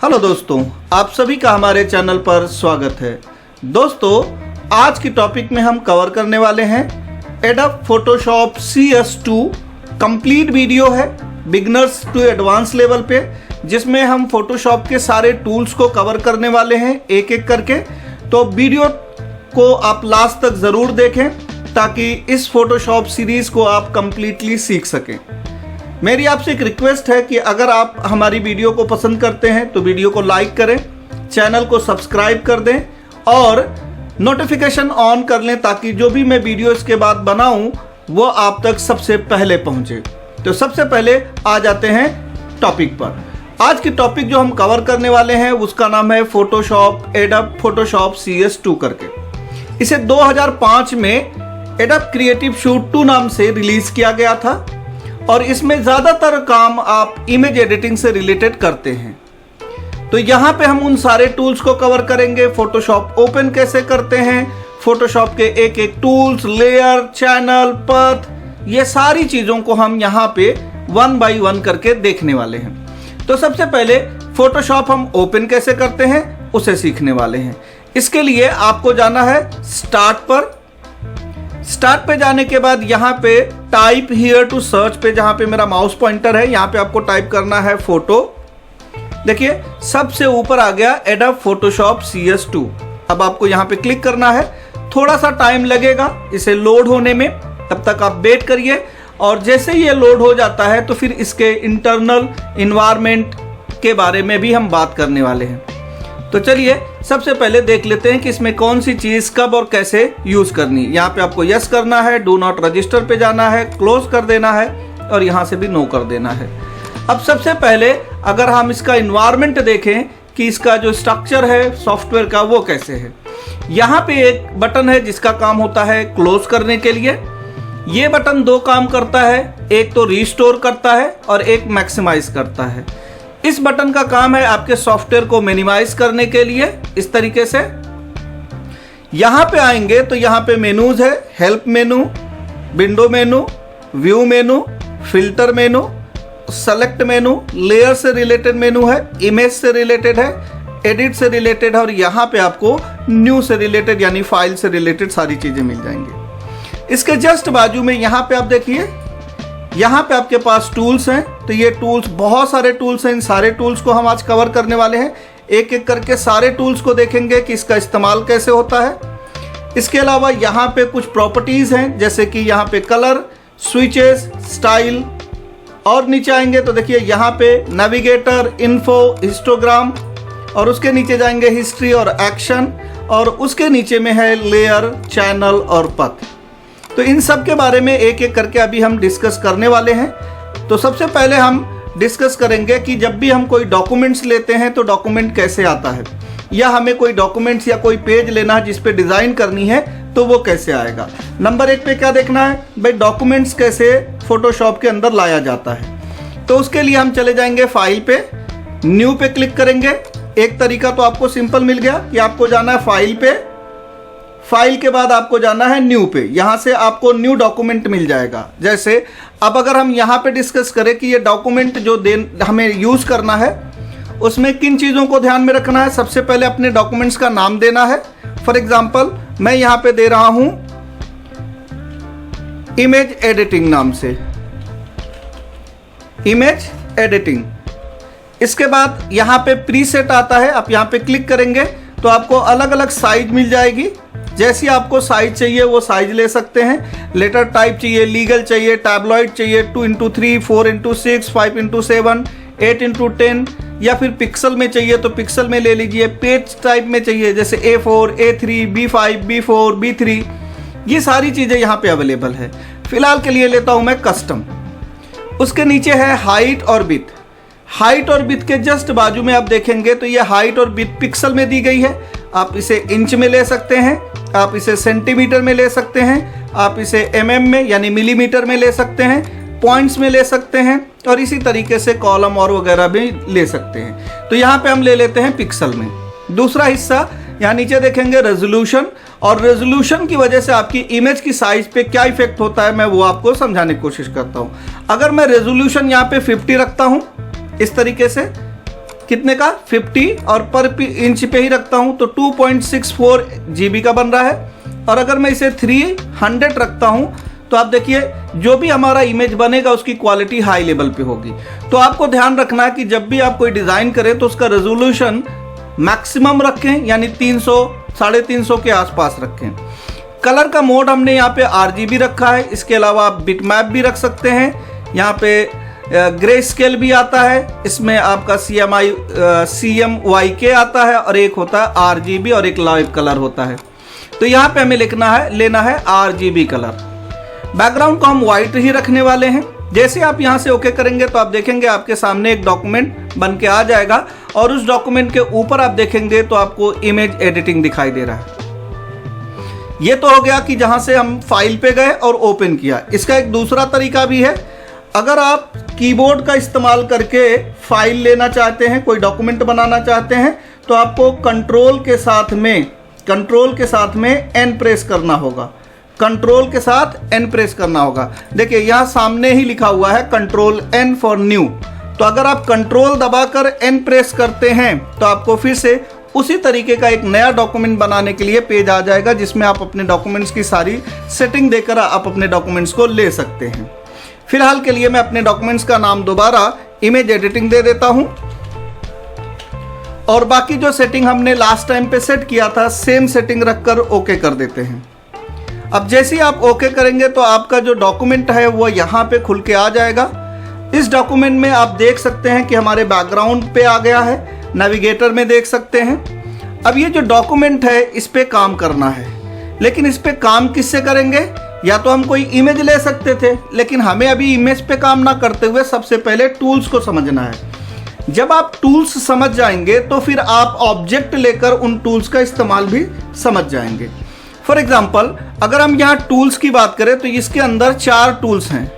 Hello दोस्तों, आप सभी का हमारे चैनल पर स्वागत है। दोस्तों, आज की टॉपिक में हम कवर करने वाले हैं adobe Photoshop CS2 complete video है बिगनर्स टू एडवांस लेवल पे, जिसमें हम फोटोशॉप के सारे टूल्स को कवर करने वाले हैं एक एक करके। तो वीडियो को आप लास्ट तक ज़रूर देखें ताकि इस फोटोशॉप सीरीज़ को आप कंप्लीटली सीख सकें। मेरी आपसे एक रिक्वेस्ट है कि अगर आप हमारी वीडियो को पसंद करते हैं तो वीडियो को लाइक करें, चैनल को सब्सक्राइब कर दें और नोटिफिकेशन ऑन कर लें ताकि जो भी मैं वीडियो इसके बाद बनाऊं वो आप तक सबसे पहले पहुंचे। तो सबसे पहले आ जाते हैं टॉपिक पर। आज की टॉपिक जो हम कवर करने वाले हैं उसका नाम है फोटोशॉप, एडोब फोटोशॉप CS2 करके। इसे 2005 में एडोब क्रिएटिव शूट 2 नाम से रिलीज किया गया था और इसमें ज़्यादातर काम आप इमेज एडिटिंग से रिलेटेड करते हैं। तो यहाँ पे हम उन सारे टूल्स को कवर करेंगे। फोटोशॉप ओपन कैसे करते हैं, फोटोशॉप के एक एक टूल्स, लेयर, चैनल, पथ, ये सारी चीज़ों को हम यहाँ पे 1 बाय 1 करके देखने वाले हैं। तो सबसे पहले फोटोशॉप हम ओपन कैसे करते हैं उसे सीखने वाले हैं। इसके लिए आपको जाना है स्टार्ट पर। स्टार्ट पे जाने के बाद यहाँ पे टाइप हियर टू सर्च पे, जहाँ पे मेरा माउस पॉइंटर है, यहाँ पे आपको टाइप करना है फोटो। देखिए सबसे ऊपर आ गया एडोब फोटोशॉप CS2। अब आपको यहाँ पे क्लिक करना है। थोड़ा सा टाइम लगेगा इसे लोड होने में, तब तक आप वेट करिए। और जैसे ही ये लोड हो जाता है तो फिर इसके इंटरनल इन्वायरमेंट के बारे में भी हम बात करने वाले हैं। तो चलिए सबसे पहले देख लेते हैं कि इसमें कौन सी चीज़ कब और कैसे यूज़ करनी। यहाँ पे आपको यस करना है, डू नॉट रजिस्टर पे जाना है, क्लोज कर देना है और यहाँ से भी नो कर देना है। अब सबसे पहले अगर हम इसका इन्वायरमेंट देखें कि इसका जो स्ट्रक्चर है सॉफ्टवेयर का वो कैसे है। यहाँ पे एक बटन है जिसका काम होता है क्लोज करने के लिए। ये बटन 2 काम करता है, एक तो रिस्टोर करता है और एक मैक्सिमाइज करता है। इस बटन का काम है आपके सॉफ्टवेयर को मिनिमाइज करने के लिए। इस तरीके से यहां पे आएंगे तो यहां पे मेनूज है, हेल्प मेनू, विंडो मेनू, व्यू मेनू, फिल्टर मेनू, सेलेक्ट मेनू, लेयर से रिलेटेड मेनू है, इमेज से रिलेटेड है, एडिट से रिलेटेड है और यहां पे आपको न्यू से रिलेटेड यानी फाइल से रिलेटेड सारी चीजें मिल जाएंगी। इसके जस्ट बाजू में यहां पे आप देखिए, यहाँ पे आपके पास टूल्स हैं। तो ये टूल्स, बहुत सारे टूल्स हैं, इन सारे टूल्स को हम आज कवर करने वाले हैं। एक एक करके सारे टूल्स को देखेंगे कि इसका इस्तेमाल कैसे होता है। इसके अलावा यहाँ पे कुछ प्रॉपर्टीज़ हैं, जैसे कि यहाँ पे कलर, स्विचेस, स्टाइल। और नीचे आएंगे तो देखिए यहाँ पे नेविगेटर, इन्फो, हिस्टोग्राम और उसके नीचे जाएंगे हिस्ट्री और एक्शन और उसके नीचे में है लेयर, चैनल और पथ। तो इन सब के बारे में एक एक करके अभी हम डिस्कस करने वाले हैं। तो सबसे पहले हम डिस्कस करेंगे कि जब भी हम कोई डॉक्यूमेंट्स लेते हैं तो डॉक्यूमेंट कैसे आता है, या हमें कोई डॉक्यूमेंट्स या कोई पेज लेना है जिस पे डिज़ाइन करनी है तो वो कैसे आएगा। नंबर 1 पे क्या देखना है भाई, डॉक्यूमेंट्स कैसे फोटोशॉप के अंदर लाया जाता है। तो उसके लिए हम चले जाएंगे फाइल पे, न्यू पे क्लिक करेंगे। एक तरीका तो आपको सिंपल मिल गया कि आपको जाना है फाइल पे, फाइल के बाद आपको जाना है न्यू पे। यहाँ से आपको न्यू डॉक्यूमेंट मिल जाएगा। जैसे अब अगर हम यहाँ पे डिस्कस करें कि ये डॉक्यूमेंट जो हमें यूज़ करना है उसमें किन चीज़ों को ध्यान में रखना है। सबसे पहले अपने डॉक्यूमेंट्स का नाम देना है। फॉर एग्जांपल मैं यहाँ पे दे रहा हूँ इमेज एडिटिंग नाम से, इमेज एडिटिंग। इसके बाद यहाँ पे प्रीसेट आता है, आप यहाँ पे क्लिक करेंगे तो आपको अलग अलग साइज मिल जाएगी। जैसी आपको साइज चाहिए वो साइज ले सकते हैं। लेटर टाइप चाहिए, लीगल चाहिए, टैबलॉइड चाहिए, 2x3, 4x6, 5x7, 8x10 या फिर पिक्सल में चाहिए तो पिक्सल में ले लीजिए। पेज टाइप में चाहिए जैसे A4, A3, B5, B4, B3, ये सारी चीज़ें यहाँ पे अवेलेबल है। फिलहाल के लिए लेता हूँ मैं कस्टम। उसके नीचे है हाइट और विड्थ। हाइट और विड्थ के जस्ट बाजू में आप देखेंगे तो ये हाइट और विड्थ पिक्सल में दी गई है। आप इसे इंच में ले सकते हैं, आप इसे सेंटीमीटर में ले सकते हैं, आप इसे mm में यानी मिलीमीटर में ले सकते हैं, पॉइंट्स में ले सकते हैं और इसी तरीके से कॉलम और वगैरह भी ले सकते हैं। तो यहाँ पे हम ले लेते हैं पिक्सल में। दूसरा हिस्सा यहाँ नीचे देखेंगे रेजोल्यूशन, और रेजोल्यूशन की वजह से आपकी इमेज की साइज पे क्या इफेक्ट होता है मैं वो आपको समझाने की कोशिश करता हूँ। अगर मैं रेजोल्यूशन यहाँ पे 50 रखता हूँ इस तरीके से, कितने का 50 और पर इंच पे ही रखता हूं तो 2.64 GB का बन रहा है। और अगर मैं इसे 300 रखता हूं तो आप देखिए जो भी हमारा इमेज बनेगा उसकी क्वालिटी हाई लेवल पे होगी। तो आपको ध्यान रखना है कि जब भी आप कोई डिज़ाइन करें तो उसका रेजोल्यूशन मैक्सिमम रखें, यानी 300 350 के आसपास रखें। कलर का मोड हमने यहाँ पे RGB रखा है, इसके अलावा आप बिटमैप भी रख सकते हैं। यहाँ पे ग्रे स्केल भी आता है, इसमें आपका CMYK आता है और एक होता है RGB और एक लाइव कलर होता है। तो यहाँ पे हमें लेना है RGB कलर। बैकग्राउंड को हम व्हाइट ही रखने वाले हैं। जैसे आप यहाँ से ओके करेंगे तो आप देखेंगे आपके सामने एक डॉक्यूमेंट बन के आ जाएगा और उस डॉक्यूमेंट के ऊपर आप देखेंगे तो आपको इमेज एडिटिंग दिखाई दे रहा है। ये तो हो गया कि जहाँ से हम फाइल पे गए और ओपन किया। इसका एक दूसरा तरीका भी है। अगर आप कीबोर्ड का इस्तेमाल करके फाइल लेना चाहते हैं, कोई डॉक्यूमेंट बनाना चाहते हैं, तो आपको कंट्रोल के साथ में N प्रेस करना होगा। कंट्रोल के साथ N प्रेस करना होगा। देखिए यहाँ सामने ही लिखा हुआ है कंट्रोल N फॉर न्यू। तो अगर आप कंट्रोल दबाकर N प्रेस करते हैं तो आपको फिर से उसी तरीके का एक नया डॉक्यूमेंट बनाने के लिए पेज आ जाएगा, जिसमें आप अपने डॉक्यूमेंट्स की सारी सेटिंग देकर आप अपने डॉक्यूमेंट्स को ले सकते हैं। फिलहाल के लिए मैं अपने डॉक्यूमेंट्स का नाम दोबारा इमेज एडिटिंग दे देता हूं और बाकी जो सेटिंग हमने लास्ट टाइम पे सेट किया था सेम सेटिंग रखकर ओके कर देते हैं। अब जैसे ही आप ओके करेंगे तो आपका जो डॉक्यूमेंट है वो यहाँ पे खुल के आ जाएगा। इस डॉक्यूमेंट में आप देख सकते हैं कि हमारे बैकग्राउंड पे आ गया है, नेविगेटर में देख सकते हैं। अब ये जो डॉक्यूमेंट है इस पे काम करना है, लेकिन इस पे काम किससे करेंगे? या तो हम कोई इमेज ले सकते थे, लेकिन हमें अभी इमेज पे काम ना करते हुए सबसे पहले टूल्स को समझना है। जब आप टूल्स समझ जाएंगे तो फिर आप ऑब्जेक्ट लेकर उन टूल्स का इस्तेमाल भी समझ जाएंगे। फॉर एग्जाम्पल अगर हम यहाँ टूल्स की बात करें तो इसके अंदर 4 टूल्स हैं।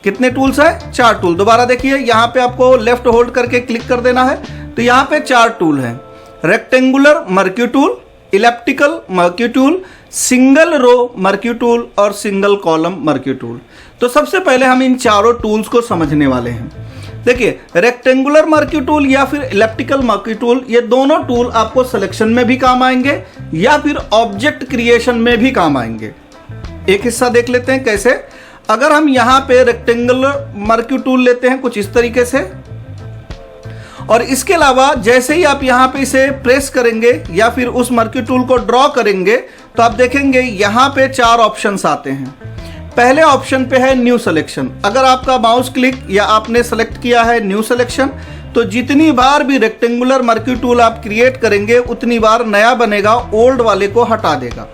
कितने टूल्स हैं? 4 टूल। दोबारा देखिए, यहाँ पे आपको लेफ्ट होल्ड करके क्लिक कर देना है तो यहाँ पे 4 टूल हैं। Rectangular marquee tool, elliptical marquee tool, single row marquee tool और सिंगल कॉलम मर्क्यू टूल। तो सबसे पहले हम इन चारों टूल्स को समझने वाले हैं। देखिए, रेक्टेंगुलर मर्क्यू टूल या फिर इलेप्टिकल मर्क्यू टूल, ये दोनों टूल आपको सिलेक्शन में भी काम आएंगे या फिर ऑब्जेक्ट क्रिएशन में भी काम आएंगे। एक हिस्सा देख लेते हैं कैसे। अगर हम यहाँ पे रेक्टेंगुलर मर्क्यू टूल लेते हैं कुछ इस तरीके से, और इसके अलावा जैसे ही आप यहाँ पे इसे प्रेस करेंगे या फिर उस मर्क्यू टूल को ड्रॉ करेंगे तो आप देखेंगे यहाँ पे 4 ऑप्शंस आते हैं। पहले ऑप्शन पे है न्यू सिलेक्शन। अगर आपका माउस क्लिक या आपने सेलेक्ट किया है न्यू सिलेक्शन तो जितनी बार भी रेक्टेंगुलर मर्क्यू टूल आप क्रिएट करेंगे उतनी बार नया बनेगा, ओल्ड वाले को हटा देगा।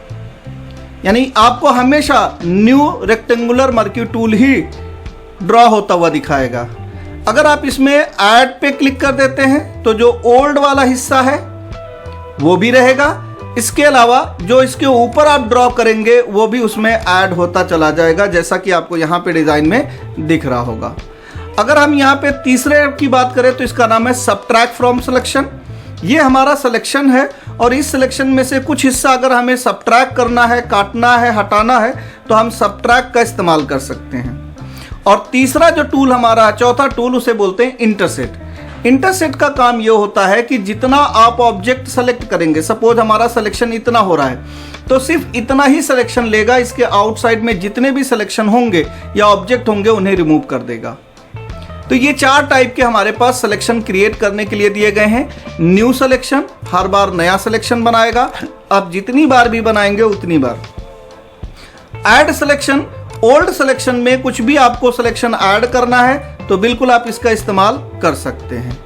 यानी आपको हमेशा न्यू रेक्टेंगुलर मर्क्यू टूल ही ड्रॉ होता हुआ दिखाएगा। अगर आप इसमें ऐड पे क्लिक कर देते हैं तो जो ओल्ड वाला हिस्सा है वो भी रहेगा। इसके अलावा जो इसके ऊपर आप ड्रॉ करेंगे वो भी उसमें ऐड होता चला जाएगा, जैसा कि आपको यहाँ पे डिजाइन में दिख रहा होगा। अगर हम यहाँ पे तीसरे की बात करें तो इसका नाम है सबट्रैक्ट फ्रॉम सिलेक्शन। ये हमारा सिलेक्शन है और इस सिलेक्शन में से कुछ हिस्सा अगर हमें सबट्रैक्ट करना है, काटना है, हटाना है तो हम सबट्रैक्ट का इस्तेमाल कर सकते हैं। और तीसरा जो टूल हमारा, चौथा टूल, उसे बोलते हैं इंटरसेट। इंटरसेट का काम ये होता है कि जितना आप ऑब्जेक्ट सेलेक्ट करेंगे, सपोज हमारा सिलेक्शन इतना हो रहा है तो सिर्फ इतना ही सिलेक्शन लेगा, इसके आउटसाइड में जितने भी सिलेक्शन होंगे या ऑब्जेक्ट होंगे उन्हें रिमूव कर देगा। तो ये 4 टाइप के हमारे पास सिलेक्शन क्रिएट करने के लिए दिए गए हैं। न्यू सिलेक्शन, हर बार नया सिलेक्शन बनाएगा, आप जितनी बार भी बनाएंगे उतनी बार। ऐड सिलेक्शन, ओल्ड सिलेक्शन में कुछ भी आपको सिलेक्शन ऐड करना है तो बिल्कुल आप इसका इस्तेमाल कर सकते हैं।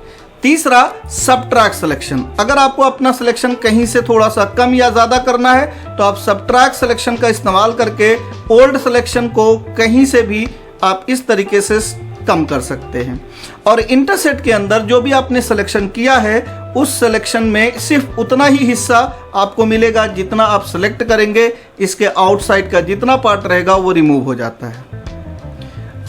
तीसरा सबट्रैक्ट सिलेक्शन। अगर आपको अपना सिलेक्शन कहीं से थोड़ा सा कम या ज़्यादा करना है तो आप सबट्रैक्ट सिलेक्शन का इस्तेमाल करके ओल्ड सिलेक्शन को कहीं से भी आप इस तरीके से कम कर सकते हैं। और इंटरसेट के अंदर जो भी आपने सिलेक्शन किया है उस सिलेक्शन में सिर्फ उतना ही हिस्सा आपको मिलेगा जितना आप सिलेक्ट करेंगे, इसके आउटसाइड का जितना पार्ट रहेगा वो रिमूव हो जाता है।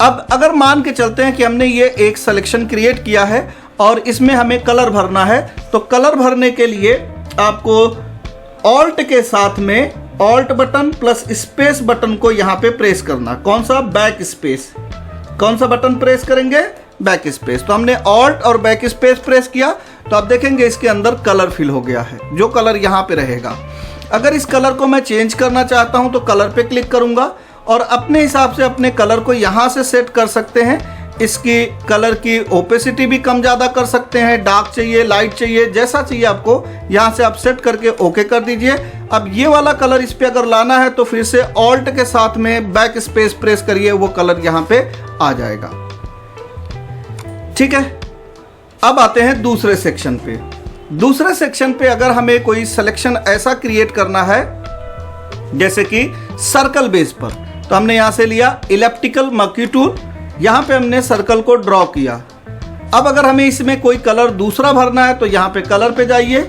अब अगर मान के चलते हैं कि हमने ये एक सिलेक्शन क्रिएट किया है और इसमें हमें कलर भरना है, तो कलर भरने के लिए आपको ऑल्ट के साथ में alt button plus space button को यहाँ पे प्रेस करना। कौन सा? Back space. कौन सा बटन प्रेस करेंगे? Back space. तो हमने ऑल्ट और बैक स्पेस प्रेस किया तो आप देखेंगे इसके अंदर कलर फिल हो गया है, जो कलर यहाँ पे रहेगा। अगर इस कलर को मैं चेंज करना चाहता हूँ तो कलर पे क्लिक करूँगा और अपने हिसाब से अपने कलर को यहाँ से सेट कर सकते हैं। इसकी कलर की ओपेसिटी भी कम ज़्यादा कर सकते हैं, डार्क चाहिए, लाइट चाहिए, जैसा चाहिए आपको यहाँ से आप सेट करके ओके कर दीजिए। अब ये वाला कलर इस पे अगर लाना है तो फिर से ऑल्ट के साथ में बैक स्पेस प्रेस करिए, वो कलर यहाँ पे आ जाएगा। ठीक है, अब आते हैं दूसरे सेक्शन पे। दूसरे सेक्शन पे अगर हमें कोई सिलेक्शन ऐसा क्रिएट करना है जैसे कि सर्कल बेस पर, तो हमने यहाँ से लिया इलिप्टिकल मर्क्यू टूल, यहाँ पे हमने सर्कल को ड्रॉ किया। अब अगर हमें इसमें कोई कलर दूसरा भरना है तो यहाँ पे कलर पे जाइए,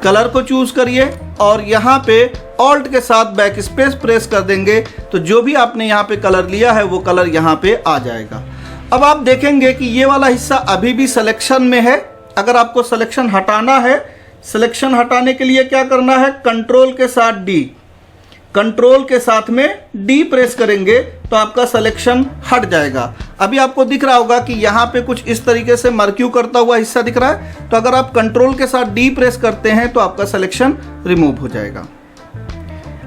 कलर को चूज करिए और यहाँ पे ऑल्ट के साथ बैक स्पेस प्रेस कर देंगे तो जो भी आपने यहाँ पे कलर लिया है वो कलर यहाँ पे आ जाएगा। अब आप देखेंगे कि ये वाला हिस्सा अभी भी सिलेक्शन में है। अगर आपको सिलेक्शन हटाना है, सिलेक्शन हटाने के लिए क्या करना है, कंट्रोल के साथ डी, कंट्रोल के साथ में डी प्रेस करेंगे तो आपका सिलेक्शन हट जाएगा। अभी आपको दिख रहा होगा कि यहाँ पे कुछ इस तरीके से मर्क्यू करता हुआ हिस्सा दिख रहा है, तो अगर आप कंट्रोल के साथ डी प्रेस करते हैं तो आपका सिलेक्शन रिमूव हो जाएगा।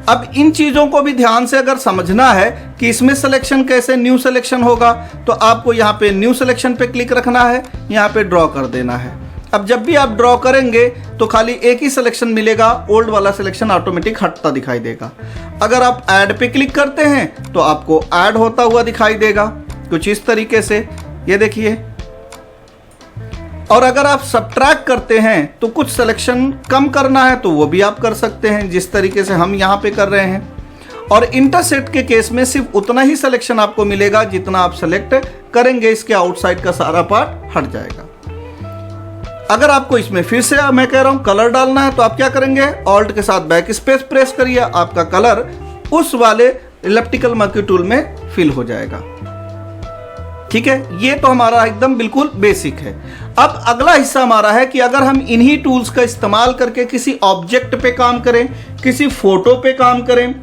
अब इन चीज़ों को भी ध्यान से अगर समझना है कि इसमें सिलेक्शन कैसे न्यू सिलेक्शन होगा, तो आपको यहाँ पे न्यू सिलेक्शन पे क्लिक रखना है, यहाँ पे ड्रॉ कर देना है। अब जब भी आप ड्रॉ करेंगे तो खाली एक ही सिलेक्शन मिलेगा, ओल्ड वाला सिलेक्शन ऑटोमेटिक हटता दिखाई देगा। अगर आप ऐड पे क्लिक करते हैं तो आपको ऐड होता हुआ दिखाई देगा कुछ इस तरीके से, ये देखिए। और अगर आप सब्ट्रैक्ट करते हैं तो कुछ सिलेक्शन कम करना है तो वो भी आप कर सकते हैं, जिस तरीके से हम यहाँ पे कर रहे हैं। और इंटरसेक्ट के केस में सिर्फ उतना ही सिलेक्शन आपको मिलेगा जितना आप सेलेक्ट करेंगे, इसके आउटसाइड का सारा पार्ट हट जाएगा। अगर आपको इसमें फिर से मैं कह रहा हूं कलर डालना है तो आप क्या करेंगे, ऑल्ट के साथ बैक स्पेस प्रेस करिए, आपका कलर उस वाले इलिप्टिकल मर्क्यू टूल में फिल हो जाएगा। ठीक है, ये तो हमारा एकदम बिल्कुल बेसिक है। अब अगला हिस्सा हमारा है कि अगर हम इन्हीं टूल्स का इस्तेमाल करके किसी ऑब्जेक्ट पे काम करें, किसी फोटो पे काम करें।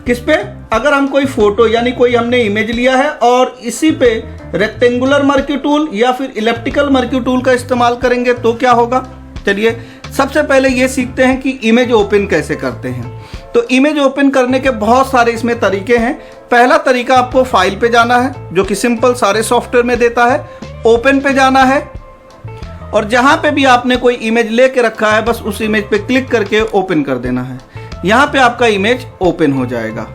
किस पे, अगर हम कोई फोटो यानी कोई हमने इमेज लिया है और इसी पे रेक्टेंगुलर मर्क्यू टूल या फिर इलिप्टिकल मर्क्यू टूल का इस्तेमाल करेंगे तो क्या होगा। चलिए सबसे पहले ये सीखते हैं कि इमेज ओपन कैसे करते हैं। तो इमेज ओपन करने के बहुत सारे इसमें तरीके हैं। पहला तरीका, आपको फाइल पे जाना है जो कि सिंपल सारे सॉफ्टवेयर में देता है, ओपन पे जाना है और जहां पे भी आपने कोई इमेज लेके रखा है बस उस इमेज पे क्लिक करके ओपन कर देना है। यहाँ पे आपका इमेज ओपन हो जाएगा।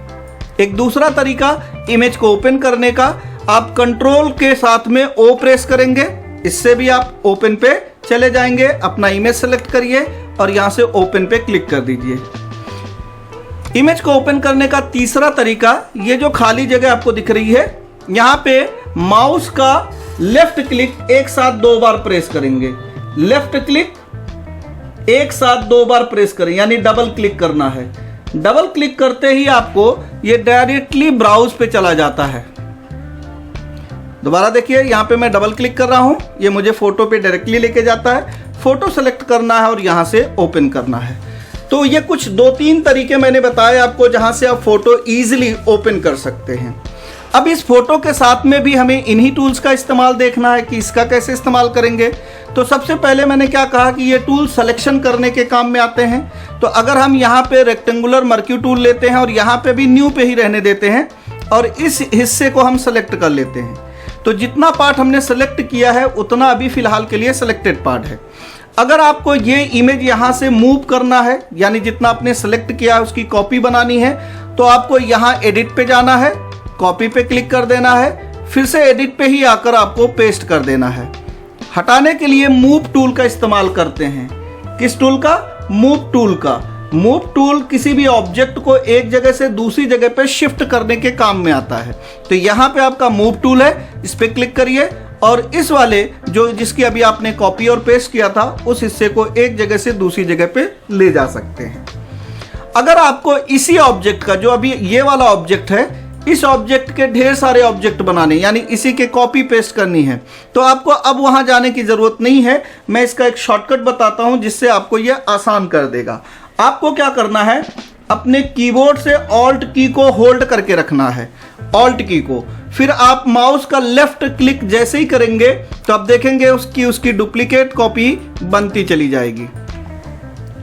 एक दूसरा तरीका इमेज को ओपन करने का, आप कंट्रोल के साथ में ओ प्रेस करेंगे, इससे भी आप ओपन पे चले जाएंगे। अपना इमेज सेलेक्ट करिए और यहाँ से ओपन पे क्लिक कर दीजिए। इमेज को ओपन करने का तीसरा तरीका, ये जो खाली जगह आपको दिख रही है यहाँ पे माउस का लेफ्ट क्लिक एक साथ 2 बार प्रेस करेंगे। लेफ्ट क्लिक एक साथ 2 बार प्रेस करें, यानी डबल क्लिक करना है। डबल क्लिक करते ही आपको ये डायरेक्टली ब्राउज पे चला जाता है। दोबारा देखिए, यहाँ पे मैं डबल क्लिक कर रहा हूँ, ये मुझे फोटो पे डायरेक्टली लेके जाता है। फोटो सेलेक्ट करना है और यहाँ से ओपन करना है। तो ये कुछ 2-3 तरीके मैंने बताए आपको जहाँ से आप फोटो इजीली ओपन कर सकते हैं। अब इस फोटो के साथ में भी हमें इन्हीं टूल्स का इस्तेमाल देखना है कि इसका कैसे इस्तेमाल करेंगे। तो सबसे पहले मैंने क्या कहा कि ये टूल सिलेक्शन करने के काम में आते हैं। तो अगर हम यहाँ पे रेक्टेंगुलर मर्क्यू टूल लेते हैं और यहाँ पे भी न्यू पे ही रहने देते हैं और इस हिस्से को हम सेलेक्ट कर लेते हैं, तो जितना पार्ट हमने सेलेक्ट किया है उतना अभी फिलहाल के लिए सिलेक्टेड पार्ट है। अगर आपको ये इमेज यहाँ से मूव करना है, यानी जितना आपने सेलेक्ट किया है उसकी कॉपी बनानी है, तो आपको यहाँ एडिट पे जाना है, कॉपी पे क्लिक कर देना है, फिर से एडिट पे ही आकर आपको पेस्ट कर देना है। हटाने के लिए मूव टूल का इस्तेमाल करते हैं। किस टूल का? मूव टूल का। मूव टूल किसी भी ऑब्जेक्ट को एक जगह से दूसरी जगह पे शिफ्ट करने के काम में आता है। तो यहाँ पे आपका मूव टूल है, इस पे क्लिक करिए और इस वाले जिसकी अभी आपने कॉपी और पेस्ट किया था उस हिस्से को एक जगह से दूसरी जगह पे ले जा सकते हैं। अगर आपको इसी ऑब्जेक्ट का, जो अभी ये वाला ऑब्जेक्ट है, इस ऑब्जेक्ट के ढेर सारे ऑब्जेक्ट बनाने, यानी इसी के कॉपी पेस्ट करनी है, तो आपको अब वहां जाने की जरूरत नहीं है। मैं इसका एक शॉर्टकट बताता हूं जिससे आपको यह आसान कर देगा। आपको क्या करना है, अपने कीबोर्ड से ऑल्ट की को होल्ड करके रखना है, ऑल्ट की को। फिर आप माउस का लेफ्ट क्लिक जैसे ही करेंगे तो आप देखेंगे उसकी डुप्लीकेट कॉपी बनती चली जाएगी।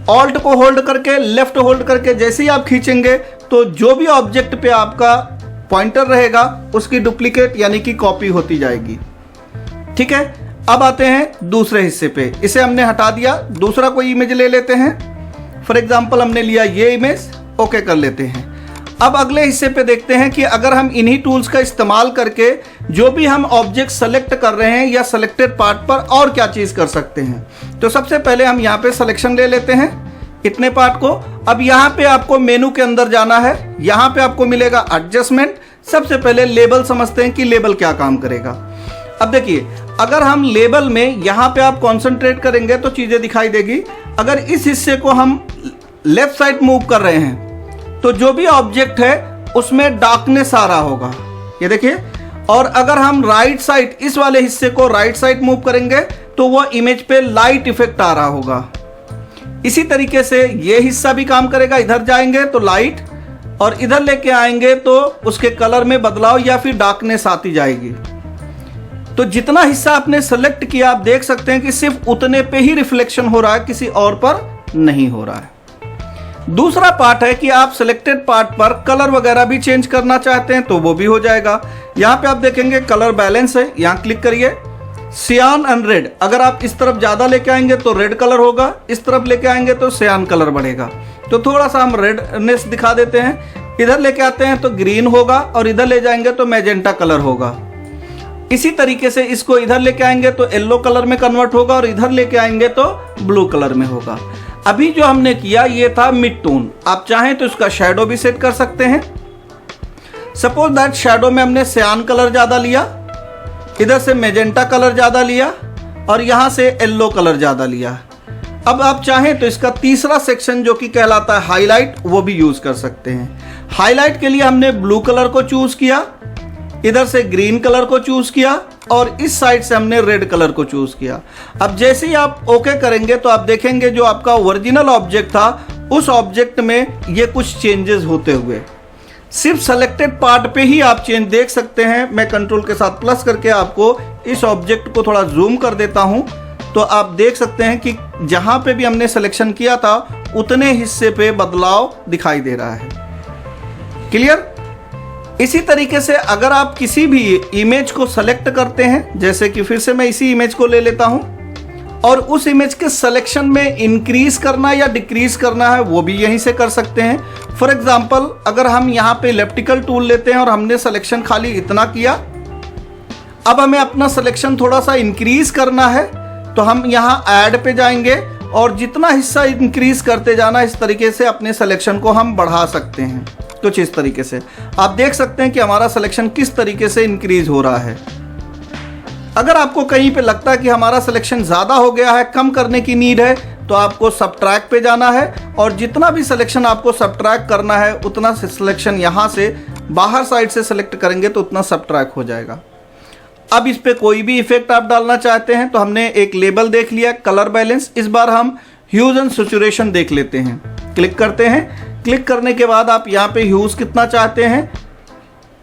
ऑल्ट को होल्ड करके, लेफ्ट होल्ड करके जैसे ही आप खींचेंगे तो जो भी ऑब्जेक्ट पे आपका पॉइंटर रहेगा उसकी डुप्लीकेट यानी कि कॉपी होती जाएगी। ठीक है, अब आते हैं दूसरे हिस्से पे। इसे हमने हटा दिया, दूसरा कोई इमेज ले लेते हैं। फॉर एग्जांपल हमने लिया ये इमेज, ओके कर लेते हैं। अब अगले हिस्से पे देखते हैं कि अगर हम इन्हीं टूल्स का इस्तेमाल करके जो भी हम ऑब्जेक्ट सेलेक्ट कर रहे हैं या सेलेक्टेड पार्ट पर और क्या चीज़ कर सकते हैं। तो सबसे पहले हम यहाँ पे सिलेक्शन ले लेते हैं इतने पार्ट को। अब यहाँ पे आपको मेनू के अंदर जाना है, यहाँ पे आपको मिलेगा एडजस्टमेंट। सबसे पहले लेबल समझते हैं कि लेबल क्या काम करेगा। अब देखिए, अगर हम लेबल में यहाँ पे आप कॉन्सेंट्रेट करेंगे तो चीज़ें दिखाई देगी। अगर इस हिस्से को हम लेफ्ट साइड मूव कर रहे हैं तो जो भी ऑब्जेक्ट है उसमें डार्कनेस आ रहा होगा, ये देखिए। और अगर हम राइट साइड, इस वाले हिस्से को राइट साइड मूव करेंगे तो वो इमेज पे लाइट इफेक्ट आ रहा होगा। इसी तरीके से ये हिस्सा भी काम करेगा। इधर जाएंगे तो लाइट, और इधर लेके आएंगे तो उसके कलर में बदलाव या फिर डार्कनेस आती जाएगी। तो जितना हिस्सा आपने सेलेक्ट किया आप देख सकते हैं कि सिर्फ उतने पे ही रिफ्लेक्शन हो रहा है, किसी और पर नहीं हो रहा है। दूसरा पार्ट है कि आप सिलेक्टेड पार्ट पर कलर वगैरह भी चेंज करना चाहते हैं तो वो भी हो जाएगा। यहाँ पे आप देखेंगे कलर बैलेंस है, यहाँ क्लिक करिए। सियान एंड रेड, अगर आप इस तरफ ज़्यादा लेके आएंगे तो रेड कलर होगा, इस तरफ लेके आएंगे तो सियान कलर बढ़ेगा। तो थोड़ा सा हम रेडनेस दिखा देते हैं। इधर लेके आते हैं तो ग्रीन होगा, और इधर ले जाएंगे तो मैजेंटा कलर होगा। इसी तरीके से इसको इधर लेके आएंगे तो येलो कलर में कन्वर्ट होगा, और इधर लेके आएंगे तो ब्लू कलर में होगा। अभी जो हमने किया ये था मिड टोन। आप चाहें तो इसका शैडो भी सेट कर सकते हैं। सपोज दैट शैडो में हमने सियान कलर ज़्यादा लिया, इधर से मैजेंटा कलर ज़्यादा लिया, और यहाँ से येलो कलर ज़्यादा लिया। अब आप चाहें तो इसका तीसरा सेक्शन जो कि कहलाता है हाईलाइट, वो भी यूज़ कर सकते हैं। हाईलाइट के लिए हमने ब्लू कलर को चूज़ किया, इधर से ग्रीन कलर को चूज़ किया, और इस साइड से हमने रेड कलर को चूज़ किया। अब जैसे ही आप ओके करेंगे तो आप देखेंगे जो आपका ओरिजिनल ऑब्जेक्ट था उस ऑब्जेक्ट में ये कुछ चेंजेस होते हुए। सिर्फ सेलेक्टेड पार्ट पे ही आप चेंज देख सकते हैं। मैं कंट्रोल के साथ प्लस करके आपको इस ऑब्जेक्ट को थोड़ा जूम कर देता हूं तो आप देख सकते हैं कि जहां पे भी हमने सिलेक्शन किया था उतने हिस्से पे बदलाव दिखाई दे रहा है। क्लियर? इसी तरीके से अगर आप किसी भी इमेज को सेलेक्ट करते हैं, जैसे कि फिर से मैं इसी इमेज को ले लेता हूं, और उस इमेज के सिलेक्शन में इंक्रीज करना या डिक्रीज करना है वो भी यहीं से कर सकते हैं। फॉर एग्जांपल, अगर हम यहाँ पे इलेप्टिकल टूल लेते हैं और हमने सिलेक्शन खाली इतना किया, अब हमें अपना सिलेक्शन थोड़ा सा इंक्रीज करना है तो हम यहाँ ऐड पे जाएंगे, और जितना हिस्सा इंक्रीज करते जाना इस तरीके से अपने सिलेक्शन को हम बढ़ा सकते हैं। कुछ इस तरीके से आप देख सकते हैं कि हमारा सिलेक्शन किस तरीके से इंक्रीज हो रहा है। अगर आपको कहीं पे लगता है कि हमारा सिलेक्शन ज़्यादा हो गया है, कम करने की नीड है, तो आपको सबट्रैक्ट पे जाना है, और जितना भी सिलेक्शन आपको सबट्रैक्ट करना है उतना सिलेक्शन यहाँ से बाहर साइड से सिलेक्ट करेंगे तो उतना सबट्रैक्ट हो जाएगा। अब इस पे कोई भी इफेक्ट आप डालना चाहते हैं तो हमने एक लेबल देख लिया, कलर बैलेंस। इस बार हम ह्यूज एंड सैचुरेशन देख लेते हैं। क्लिक करते हैं। क्लिक करने के बाद आप यहाँ पे ह्यूज कितना चाहते हैं,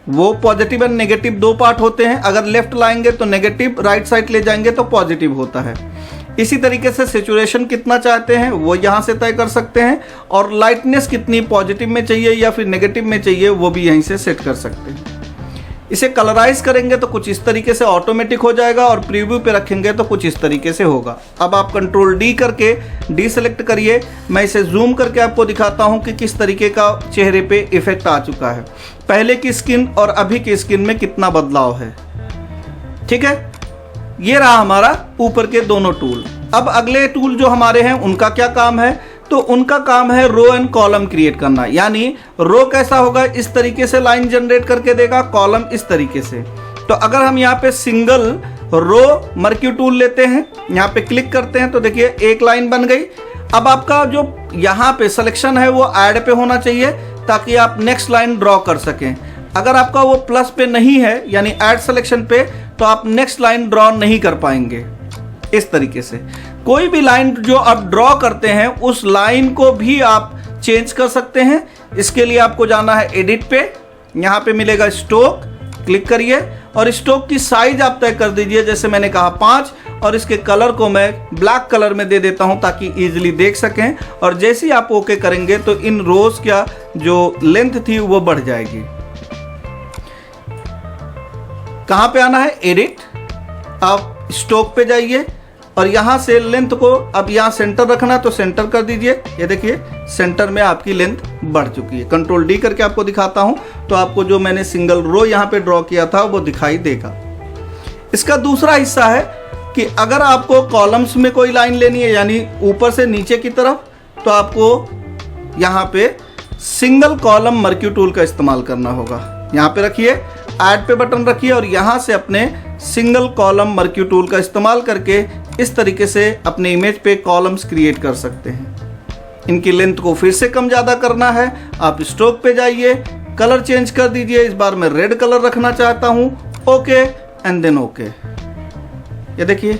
वो पॉजिटिव एंड नेगेटिव दो पार्ट होते हैं। अगर लेफ्ट लाएंगे तो नेगेटिव, राइट साइड ले जाएंगे तो पॉजिटिव होता है। इसी तरीके से सैचुरेशन कितना चाहते हैं वो यहाँ से तय कर सकते हैं, और लाइटनेस कितनी पॉजिटिव में चाहिए या फिर नेगेटिव में चाहिए वो भी यहीं से सेट कर सकते हैं। इसे कलराइज करेंगे तो कुछ इस तरीके से ऑटोमेटिक हो जाएगा, और प्रीव्यू पे रखेंगे तो कुछ इस तरीके से होगा। अब आप कंट्रोल डी करके डी सेलेक्ट करिए। मैं इसे जूम करके आपको दिखाता हूं कि किस तरीके का चेहरे पे इफेक्ट आ चुका है। पहले की स्किन और अभी की स्किन में कितना बदलाव है। ठीक है, ये रहा हमारा ऊपर के दोनों टूल। अब अगले टूल जो हमारे हैं उनका क्या काम है, तो उनका काम है रो एंड कॉलम क्रिएट करना। यानी रो कैसा होगा, इस तरीके से लाइन जनरेट करके देगा, कॉलम इस तरीके से। तो अगर हम यहाँ पे सिंगल रो मर्क्यू टूल लेते हैं, यहाँ पे क्लिक करते हैं तो देखिए एक लाइन बन गई। अब आपका जो यहाँ पे सिलेक्शन है वो ऐड पे होना चाहिए ताकि आप नेक्स्ट लाइन ड्रॉ कर सकें। अगर आपका वो प्लस पे नहीं है यानी ऐड सिलेक्शन पे, तो आप नेक्स्ट लाइन ड्रॉ नहीं कर पाएंगे। इस तरीके से कोई भी लाइन जो आप ड्रॉ करते हैं उस लाइन को भी आप चेंज कर सकते हैं। इसके लिए आपको जाना है एडिट पे, यहाँ पे मिलेगा स्ट्रोक, क्लिक करिए और स्ट्रोक की साइज आप तय कर दीजिए, जैसे मैंने कहा 5, और इसके कलर को मैं ब्लैक कलर में दे देता हूं ताकि इजीली देख सकें। और जैसे ही आप ओके करेंगे तो इन रोज का जो लेंथ थी वो बढ़ जाएगी। कहां पे आना है, एडिट, आप स्ट्रोक पे जाइए और यहां से लेंथ को अब यहां सेंटर रखना तो सेंटर कर दीजिए। ये देखिए सेंटर में आपकी लेंथ बढ़ चुकी है। कंट्रोल डी करके आपको दिखाता हूं तो आपको जो मैंने सिंगल रो यहां पे ड्रॉ किया था वो दिखाई देगा। इसका दूसरा हिस्सा है कि अगर आपको कॉलम्स में कोई लाइन लेनी है, यानी ऊपर से नीचे की तरफ, तो आपको यहां पे सिंगल कॉलम मर्क्यू टूल का इस्तेमाल करना होगा। यहां पे रखिए, ऐड पे बटन रखिए और यहां से अपने सिंगल कॉलम मर्क्यू टूल का इस्तेमाल करके इस तरीके से अपने इमेज पे कॉलम्स क्रिएट कर सकते हैं। इनकी लेंथ को फिर से कम ज़्यादा करना है, आप स्ट्रोक पे जाइए, कलर चेंज कर दीजिए। इस बार मैं रेड कलर रखना चाहता हूं, ओके एंड देन ओके। ये देखिए,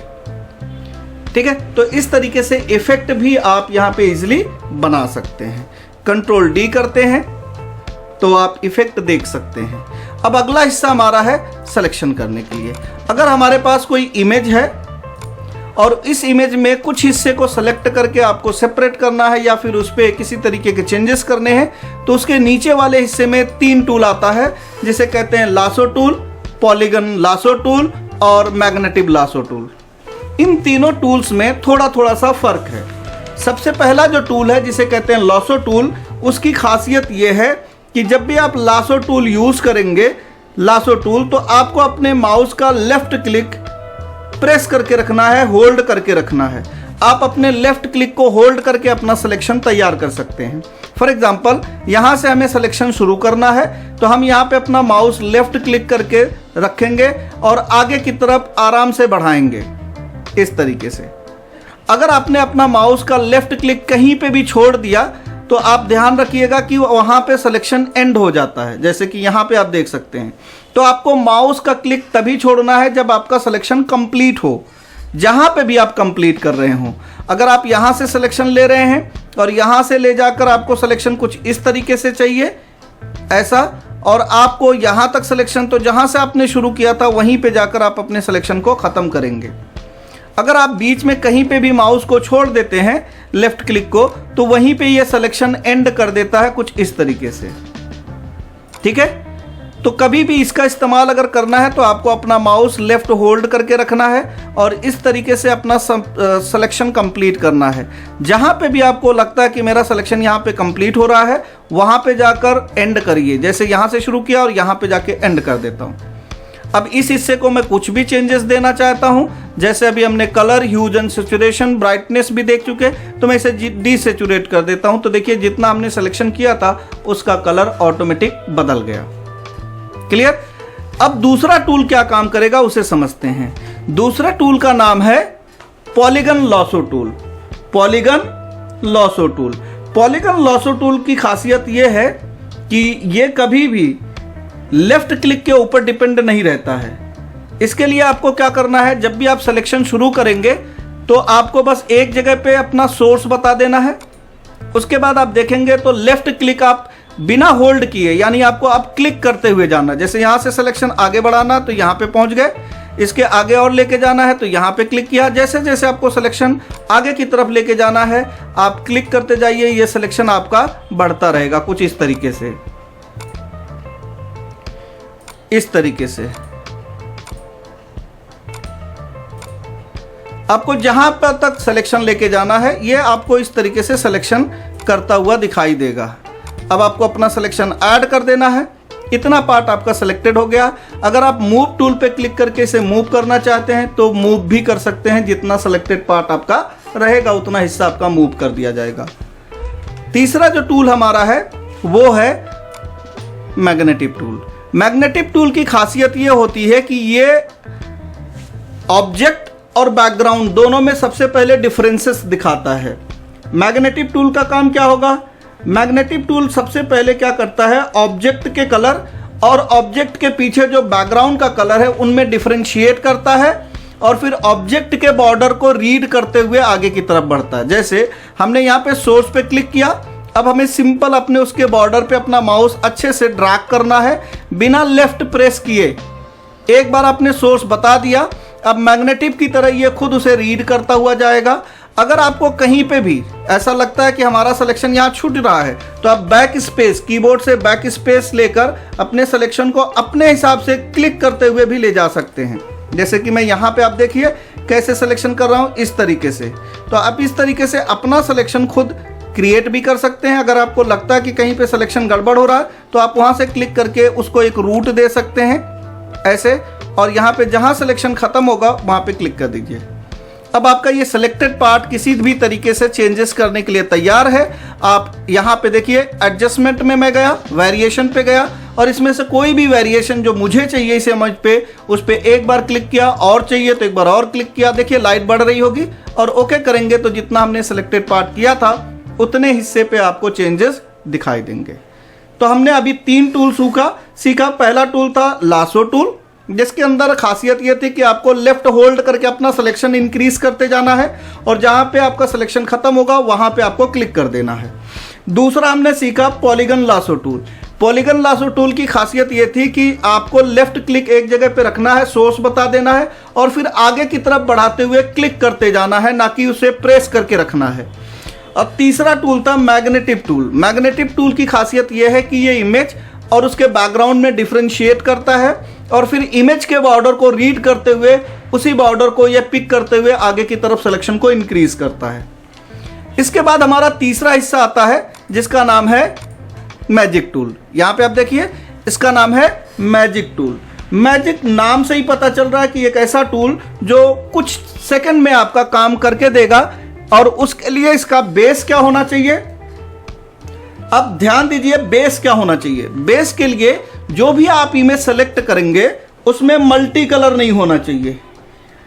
ठीक है। तो इस तरीके से इफेक्ट भी आप यहां पे इजीली बना सकते हैं। कंट्रोल डी करते हैं तो आप इफेक्ट देख सकते हैं। अब अगला हिस्सा हमारा है सिलेक्शन करने के लिए। अगर हमारे पास कोई इमेज है और इस इमेज में कुछ हिस्से को सेलेक्ट करके आपको सेपरेट करना है या फिर उस पर किसी तरीके के चेंजेस करने हैं, तो उसके नीचे वाले हिस्से में 3 टूल आता है जिसे कहते हैं lasso tool, polygon lasso tool और मैग्नेटिक लासो टूल। इन तीनों टूल्स में थोड़ा थोड़ा सा फर्क है। सबसे पहला जो टूल है जिसे कहते हैं लासो टूल, उसकी खासियत यह है कि जब भी आप लासो टूल यूज करेंगे, लासो टूल, तो आपको अपने माउस का लेफ्ट क्लिक प्रेस करके रखना है, होल्ड करके रखना है। आप अपने लेफ्ट क्लिक को होल्ड करके अपना सिलेक्शन तैयार कर सकते हैं। फॉर एग्जांपल, यहां से हमें सिलेक्शन शुरू करना है तो हम यहां पे अपना माउस लेफ्ट क्लिक करके रखेंगे और आगे की तरफ आराम से बढ़ाएंगे इस तरीके से। अगर आपने अपना माउस का लेफ्ट क्लिक कहीं पे भी छोड़ दिया तो आप ध्यान रखिएगा कि वहां पे सिलेक्शन एंड हो जाता है, जैसे कि यहां पे आप देख सकते हैं। तो आपको माउस का क्लिक तभी छोड़ना है जब आपका सिलेक्शन कंप्लीट हो, जहां पे भी आप कंप्लीट कर रहे हो। अगर आप यहां से सिलेक्शन ले रहे हैं और यहां से ले जाकर आपको सिलेक्शन कुछ इस तरीके से चाहिए, ऐसा, और आपको यहां तक सिलेक्शन, तो जहां से आपने शुरू किया था वहीं पे जाकर आप अपने सिलेक्शन को खत्म करेंगे। अगर आप बीच में कहीं पे भी माउस को छोड़ देते हैं लेफ्ट क्लिक को, तो वहीं पे ये सिलेक्शन एंड कर देता है कुछ इस तरीके से, ठीक है। तो कभी भी इसका इस्तेमाल अगर करना है तो आपको अपना माउस लेफ्ट होल्ड करके रखना है और इस तरीके से अपना सिलेक्शन कंप्लीट करना है। जहां पे भी आपको लगता है कि मेरा सिलेक्शन यहां पे कंप्लीट हो रहा है, वहां पे जाकर एंड करिए। जैसे यहां से शुरू किया और यहां पे जाके एंड कर देता हूं। अब इस हिस्से को मैं कुछ भी चेंजेस देना चाहता हूं, जैसे अभी हमने colour, huge and saturation, brightness भी देख चुके, तो मैं इसे डीसैचुरेट कर देता हूं। तो देखिए जितना हमने सिलेक्शन किया था उसका कलर ऑटोमेटिक बदल गया। क्लियर। अब दूसरा टूल क्या काम करेगा उसे समझते हैं। दूसरा टूल का नाम है polygon lasso tool. Polygon lasso tool, polygon lasso tool की खासियत यह है कि यह कभी भी लेफ्ट क्लिक के ऊपर डिपेंड नहीं रहता है। इसके लिए आपको क्या करना है, जब भी आप सिलेक्शन शुरू करेंगे तो आपको बस एक जगह पे अपना सोर्स बता देना है। उसके बाद आप देखेंगे तो लेफ्ट क्लिक आप बिना होल्ड किए, यानी आपको आप क्लिक करते हुए जाना। जैसे यहां से सिलेक्शन आगे बढ़ाना तो यहां पे पहुंच गए, इसके आगे और लेके जाना है तो यहां पे क्लिक किया। जैसे जैसे आपको सिलेक्शन आगे की तरफ लेके जाना है आप क्लिक करते जाइए, ये सिलेक्शन आपका बढ़ता रहेगा कुछ इस तरीके से, इस तरीके से। आपको जहां पर तक सिलेक्शन लेके जाना है ये आपको इस तरीके से सिलेक्शन करता हुआ दिखाई देगा। अब आपको अपना सिलेक्शन ऐड कर देना है। इतना पार्ट आपका सिलेक्टेड हो गया। अगर आप मूव टूल पे क्लिक करके इसे मूव करना चाहते हैं तो मूव भी कर सकते हैं। जितना सिलेक्टेड पार्ट आपका रहेगा उतना हिस्सा आपका मूव कर दिया जाएगा। तीसरा जो टूल हमारा है वो है मैग्नेटिक टूल। मैग्नेटिक टूल की खासियत ये होती है कि ये ऑब्जेक्ट और बैकग्राउंड दोनों में सबसे पहले डिफरेंसेस दिखाता है। मैग्नेटिक टूल का काम क्या होगा, मैग्नेटिक टूल सबसे पहले क्या करता है, ऑब्जेक्ट के कलर और ऑब्जेक्ट के पीछे जो बैकग्राउंड का कलर है उनमें डिफरेंशिएट करता है और फिर ऑब्जेक्ट के बॉर्डर को रीड करते हुए आगे की तरफ बढ़ता है। जैसे हमने यहाँ पे सोर्स पे क्लिक किया अब हमें सिंपल अपने उसके बॉर्डर पे अपना माउस अच्छे से ड्रैग करना है बिना लेफ्ट प्रेस किए। एक बार आपने सोर्स बता दिया, अब मैग्नेटिक की तरह ये खुद उसे रीड करता हुआ जाएगा। अगर आपको कहीं पे भी ऐसा लगता है कि हमारा सिलेक्शन यहाँ छूट रहा है तो आप बैक स्पेस, कीबोर्ड से बैक स्पेस लेकर अपने सिलेक्शन को अपने हिसाब से क्लिक करते हुए भी ले जा सकते हैं। जैसे कि मैं यहाँ पे आप देखिए कैसे सिलेक्शन कर रहा हूँ, इस तरीके से। तो आप इस तरीके से अपना सिलेक्शन खुद क्रिएट भी कर सकते हैं। अगर आपको लगता है कि कहीं पे सिलेक्शन गड़बड़ हो रहा है तो आप वहाँ से क्लिक करके उसको एक रूट दे सकते हैं ऐसे, और यहाँ पे जहाँ सिलेक्शन खत्म होगा वहाँ पे क्लिक कर दीजिए। अब आपका ये सिलेक्टेड पार्ट किसी भी तरीके से चेंजेस करने के लिए तैयार है। आप यहाँ पे देखिए एडजस्टमेंट में मैं गया, वेरिएशन पे गया, और इसमें से कोई भी वेरिएशन जो मुझे चाहिए इस इमेज पे, उस पे एक बार क्लिक किया, और चाहिए तो एक बार और क्लिक किया। देखिए लाइट बढ़ रही होगी, और ओके करेंगे तो जितना हमने सिलेक्टेड पार्ट किया था उतने हिस्से पे आपको चेंजेस दिखाई देंगे। तो हमने अभी 3 टूल सीखा। पहला टूल था लासो टूल, जिसके अंदर खासियत ये थी कि आपको लेफ्ट होल्ड करके अपना सिलेक्शन इंक्रीज करते जाना है, और जहां पे आपका सिलेक्शन खत्म होगा वहां पे आपको क्लिक कर देना है। दूसरा हमने सीखा polygon lasso tool. Polygon lasso tool की खासियत ये थी कि आपको लेफ्ट क्लिक एक जगह पे रखना है, सोर्स बता देना है, और फिर आगे की तरफ बढ़ाते हुए क्लिक करते जाना है, ना कि उसे प्रेस करके रखना है। अब तीसरा टूल था मैग्नेटिक टूल। मैग्नेटिक टूल की खासियत यह है कि ये इमेज और उसके बैकग्राउंड में डिफरेंशिएट करता है, और फिर इमेज के बॉर्डर को रीड करते हुए उसी बॉर्डर को ये पिक करते हुए आगे की तरफ सिलेक्शन को इंक्रीज करता है। इसके बाद हमारा तीसरा हिस्सा आता है जिसका नाम है मैजिक टूल। यहाँ पे आप देखिए इसका नाम है मैजिक टूल। मैजिक नाम से ही पता चल रहा है कि एक ऐसा टूल जो कुछ सेकंड में आपका काम करके देगा, और उसके लिए इसका बेस क्या होना चाहिए। अब ध्यान दीजिए बेस क्या होना चाहिए। बेस के लिए जो भी आप इमेज सेलेक्ट करेंगे उसमें मल्टी कलर नहीं होना चाहिए।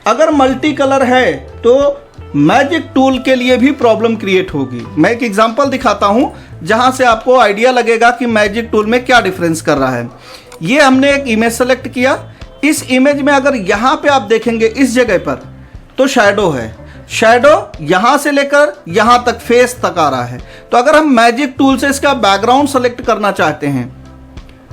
अगर मल्टी कलर है तो मैजिक टूल के लिए भी प्रॉब्लम क्रिएट होगी। मैं एक एग्जांपल दिखाता हूं जहां से आपको आइडिया लगेगा कि मैजिक टूल में क्या डिफरेंस कर रहा है। ये हमने एक इमेज सेलेक्ट किया। इस इमेज में अगर यहां पे आप देखेंगे इस जगह पर तो शैडो है। शैडो यहां से लेकर यहां तक फेस तक आ रहा है। तो अगर हम मैजिक टूल से इसका बैकग्राउंड सेलेक्ट करना चाहते हैं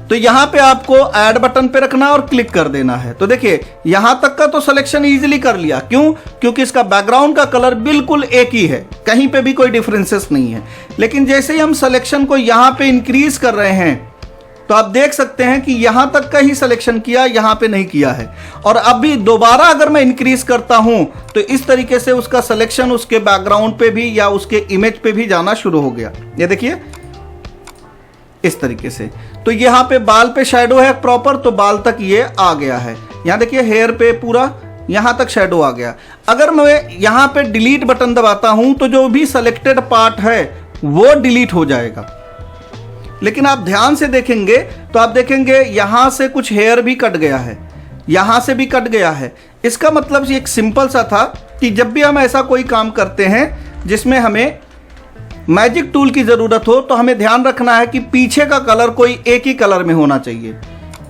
तो यहां पे आपको ऐड बटन पे रखना और क्लिक कर देना है। तो देखिए यहां तक का तो सिलेक्शन इजीली कर लिया। क्यों? क्योंकि इसका बैकग्राउंड का कलर बिल्कुल एक ही है, कहीं पे भी कोई डिफरेंसेस नहीं है। लेकिन जैसे ही हम सिलेक्शन को यहां पे इंक्रीज कर रहे हैं तो आप देख सकते हैं कि यहां तक का ही सिलेक्शन किया, यहां पे नहीं किया है। और अभी दोबारा अगर मैं इंक्रीज करता हूं तो इस तरीके से उसका सिलेक्शन उसके बैकग्राउंड पे भी या उसके इमेज पे भी जाना शुरू हो गया। ये देखिए इस तरीके से। तो यहां पे बाल पे शैडो है प्रॉपर, तो बाल तक ये आ गया है। यहां देखिए हेयर पे पूरा यहां तक शैडो आ गया। अगर मैं यहां पे डिलीट बटन दबाता हूं तो जो भी सिलेक्टेड पार्ट है वो डिलीट हो जाएगा। लेकिन आप ध्यान से देखेंगे तो आप देखेंगे यहां से कुछ हेयर भी कट गया है, यहां से भी कट गया है। इसका मतलब एक सिंपल सा था कि जब भी हम ऐसा कोई काम करते हैं जिसमें हमें मैजिक टूल की ज़रूरत हो तो हमें ध्यान रखना है कि पीछे का कलर कोई एक ही कलर में होना चाहिए।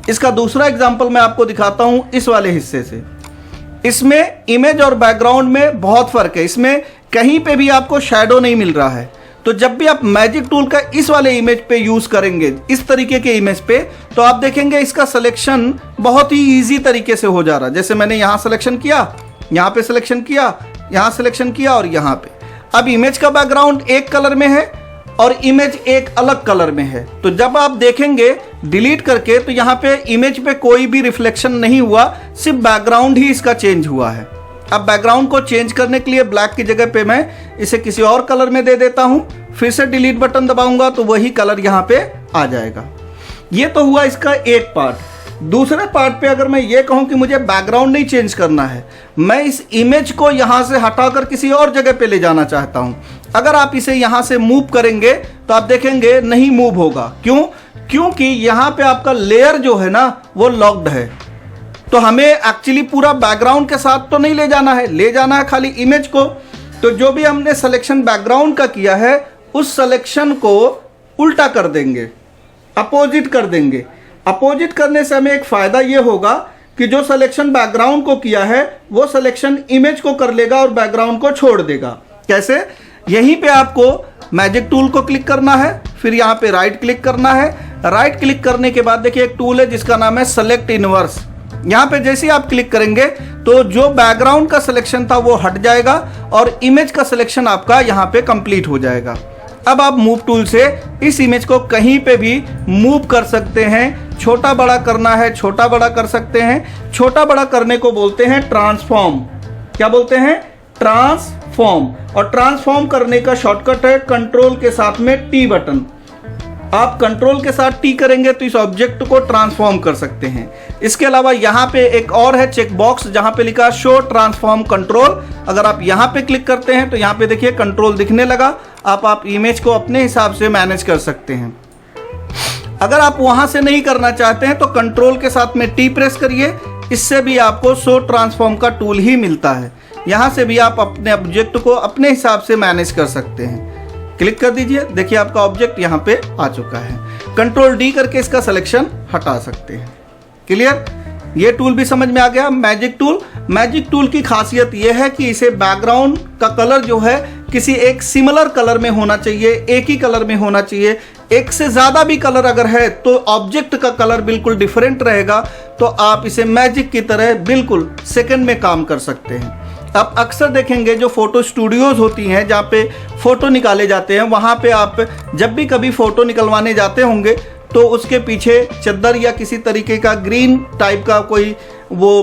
इसका दूसरा एग्जांपल मैं आपको दिखाता हूं इस वाले हिस्से से। इसमें इमेज और बैकग्राउंड में बहुत फर्क है। इसमें कहीं पे भी आपको शैडो नहीं मिल रहा है। तो जब भी आप मैजिक टूल का इस वाले इमेज पे यूज़ करेंगे, इस तरीके के इमेज पे, तो आप देखेंगे इसका सिलेक्शन बहुत ही ईजी तरीके से हो जा रहा है। जैसे मैंने यहाँ सिलेक्शन किया, यहाँ पे सिलेक्शन किया, यहाँ सिलेक्शन किया और यहाँ पे। अब इमेज का बैकग्राउंड एक कलर में है और इमेज एक अलग कलर में है। तो जब आप देखेंगे डिलीट करके तो यहाँ पे इमेज पे कोई भी रिफ्लेक्शन नहीं हुआ, सिर्फ बैकग्राउंड ही इसका चेंज हुआ है। अब बैकग्राउंड को चेंज करने के लिए ब्लैक की जगह पे मैं इसे किसी और कलर में दे देता हूँ, फिर से डिलीट बटन दबाऊंगा तो वही कलर यहाँ पे आ जाएगा। ये तो हुआ इसका एक पार्ट। दूसरे पार्ट पे अगर मैं ये कहूँ कि मुझे बैकग्राउंड नहीं चेंज करना है, मैं इस इमेज को यहाँ से हटाकर किसी और जगह पे ले जाना चाहता हूँ। अगर आप इसे यहाँ से मूव करेंगे तो आप देखेंगे नहीं मूव होगा। क्यों? क्योंकि यहाँ पे आपका लेयर जो है ना वो लॉक्ड है। तो हमें एक्चुअली पूरा बैकग्राउंड के साथ तो नहीं ले जाना है, ले जाना है खाली इमेज को। तो जो भी हमने सिलेक्शन बैकग्राउंड का किया है उस सिलेक्शन को उल्टा कर देंगे, अपोजिट कर देंगे। अपोजिट करने से हमें एक फ़ायदा ये होगा कि जो सिलेक्शन बैकग्राउंड को किया है वो सिलेक्शन इमेज को कर लेगा और बैकग्राउंड को छोड़ देगा। कैसे? यहीं पे आपको मैजिक टूल को क्लिक करना है, फिर यहाँ पे राइट क्लिक करना है। राइट क्लिक करने के बाद देखिए एक टूल है जिसका नाम है सेलेक्ट इनवर्स। यहाँ पे जैसे ही आप क्लिक करेंगे तो जो बैकग्राउंड का सिलेक्शन था वो हट जाएगा और इमेज का सिलेक्शन आपका यहाँ पे कंप्लीट हो जाएगा। अब आप मूव टूल से इस इमेज को कहीं पे भी मूव कर सकते हैं। छोटा बड़ा करना है, छोटा बड़ा कर सकते हैं। छोटा बड़ा करने को बोलते हैं ट्रांसफॉर्म। क्या बोलते हैं? ट्रांसफॉर्म। और ट्रांसफॉर्म करने का शॉर्टकट है कंट्रोल के साथ में टी बटन। आप कंट्रोल के साथ टी करेंगे तो इस ऑब्जेक्ट को ट्रांसफॉर्म कर सकते हैं। इसके अलावा यहाँ पे एक और है चेक बॉक्स जहाँ पे लिखा शो ट्रांसफॉर्म कंट्रोल। अगर आप यहाँ पे क्लिक करते हैं तो यहाँ पे देखिए कंट्रोल दिखने लगा। आप इमेज को अपने हिसाब से मैनेज कर सकते हैं। अगर आप वहां से नहीं करना चाहते हैं तो कंट्रोल के साथ में टी प्रेस करिए। इससे भी आपको शो ट्रांसफॉर्म का टूल ही मिलता है। यहाँ से भी आप अपने ऑब्जेक्ट को अपने हिसाब से मैनेज कर सकते हैं। क्लिक कर दीजिए, देखिए आपका ऑब्जेक्ट यहाँ पे आ चुका है। कंट्रोल डी करके इसका सिलेक्शन हटा सकते हैं। क्लियर? ये टूल भी समझ में आ गया। मैजिक टूल, मैजिक टूल की खासियत यह है कि इसे बैकग्राउंड का कलर जो है किसी एक सिमिलर कलर में होना चाहिए, एक ही कलर में होना चाहिए। एक से ज़्यादा भी कलर अगर है तो ऑब्जेक्ट का कलर बिल्कुल डिफरेंट रहेगा। तो आप इसे मैजिक की तरह बिल्कुल सेकंड में काम कर सकते हैं। आप अक्सर देखेंगे जो फोटो स्टूडियोज होती हैं जहाँ पे फ़ोटो निकाले जाते हैं, वहाँ पे आप जब भी कभी फ़ोटो निकलवाने जाते होंगे तो उसके पीछे चद्दर या किसी तरीके का ग्रीन टाइप का कोई वो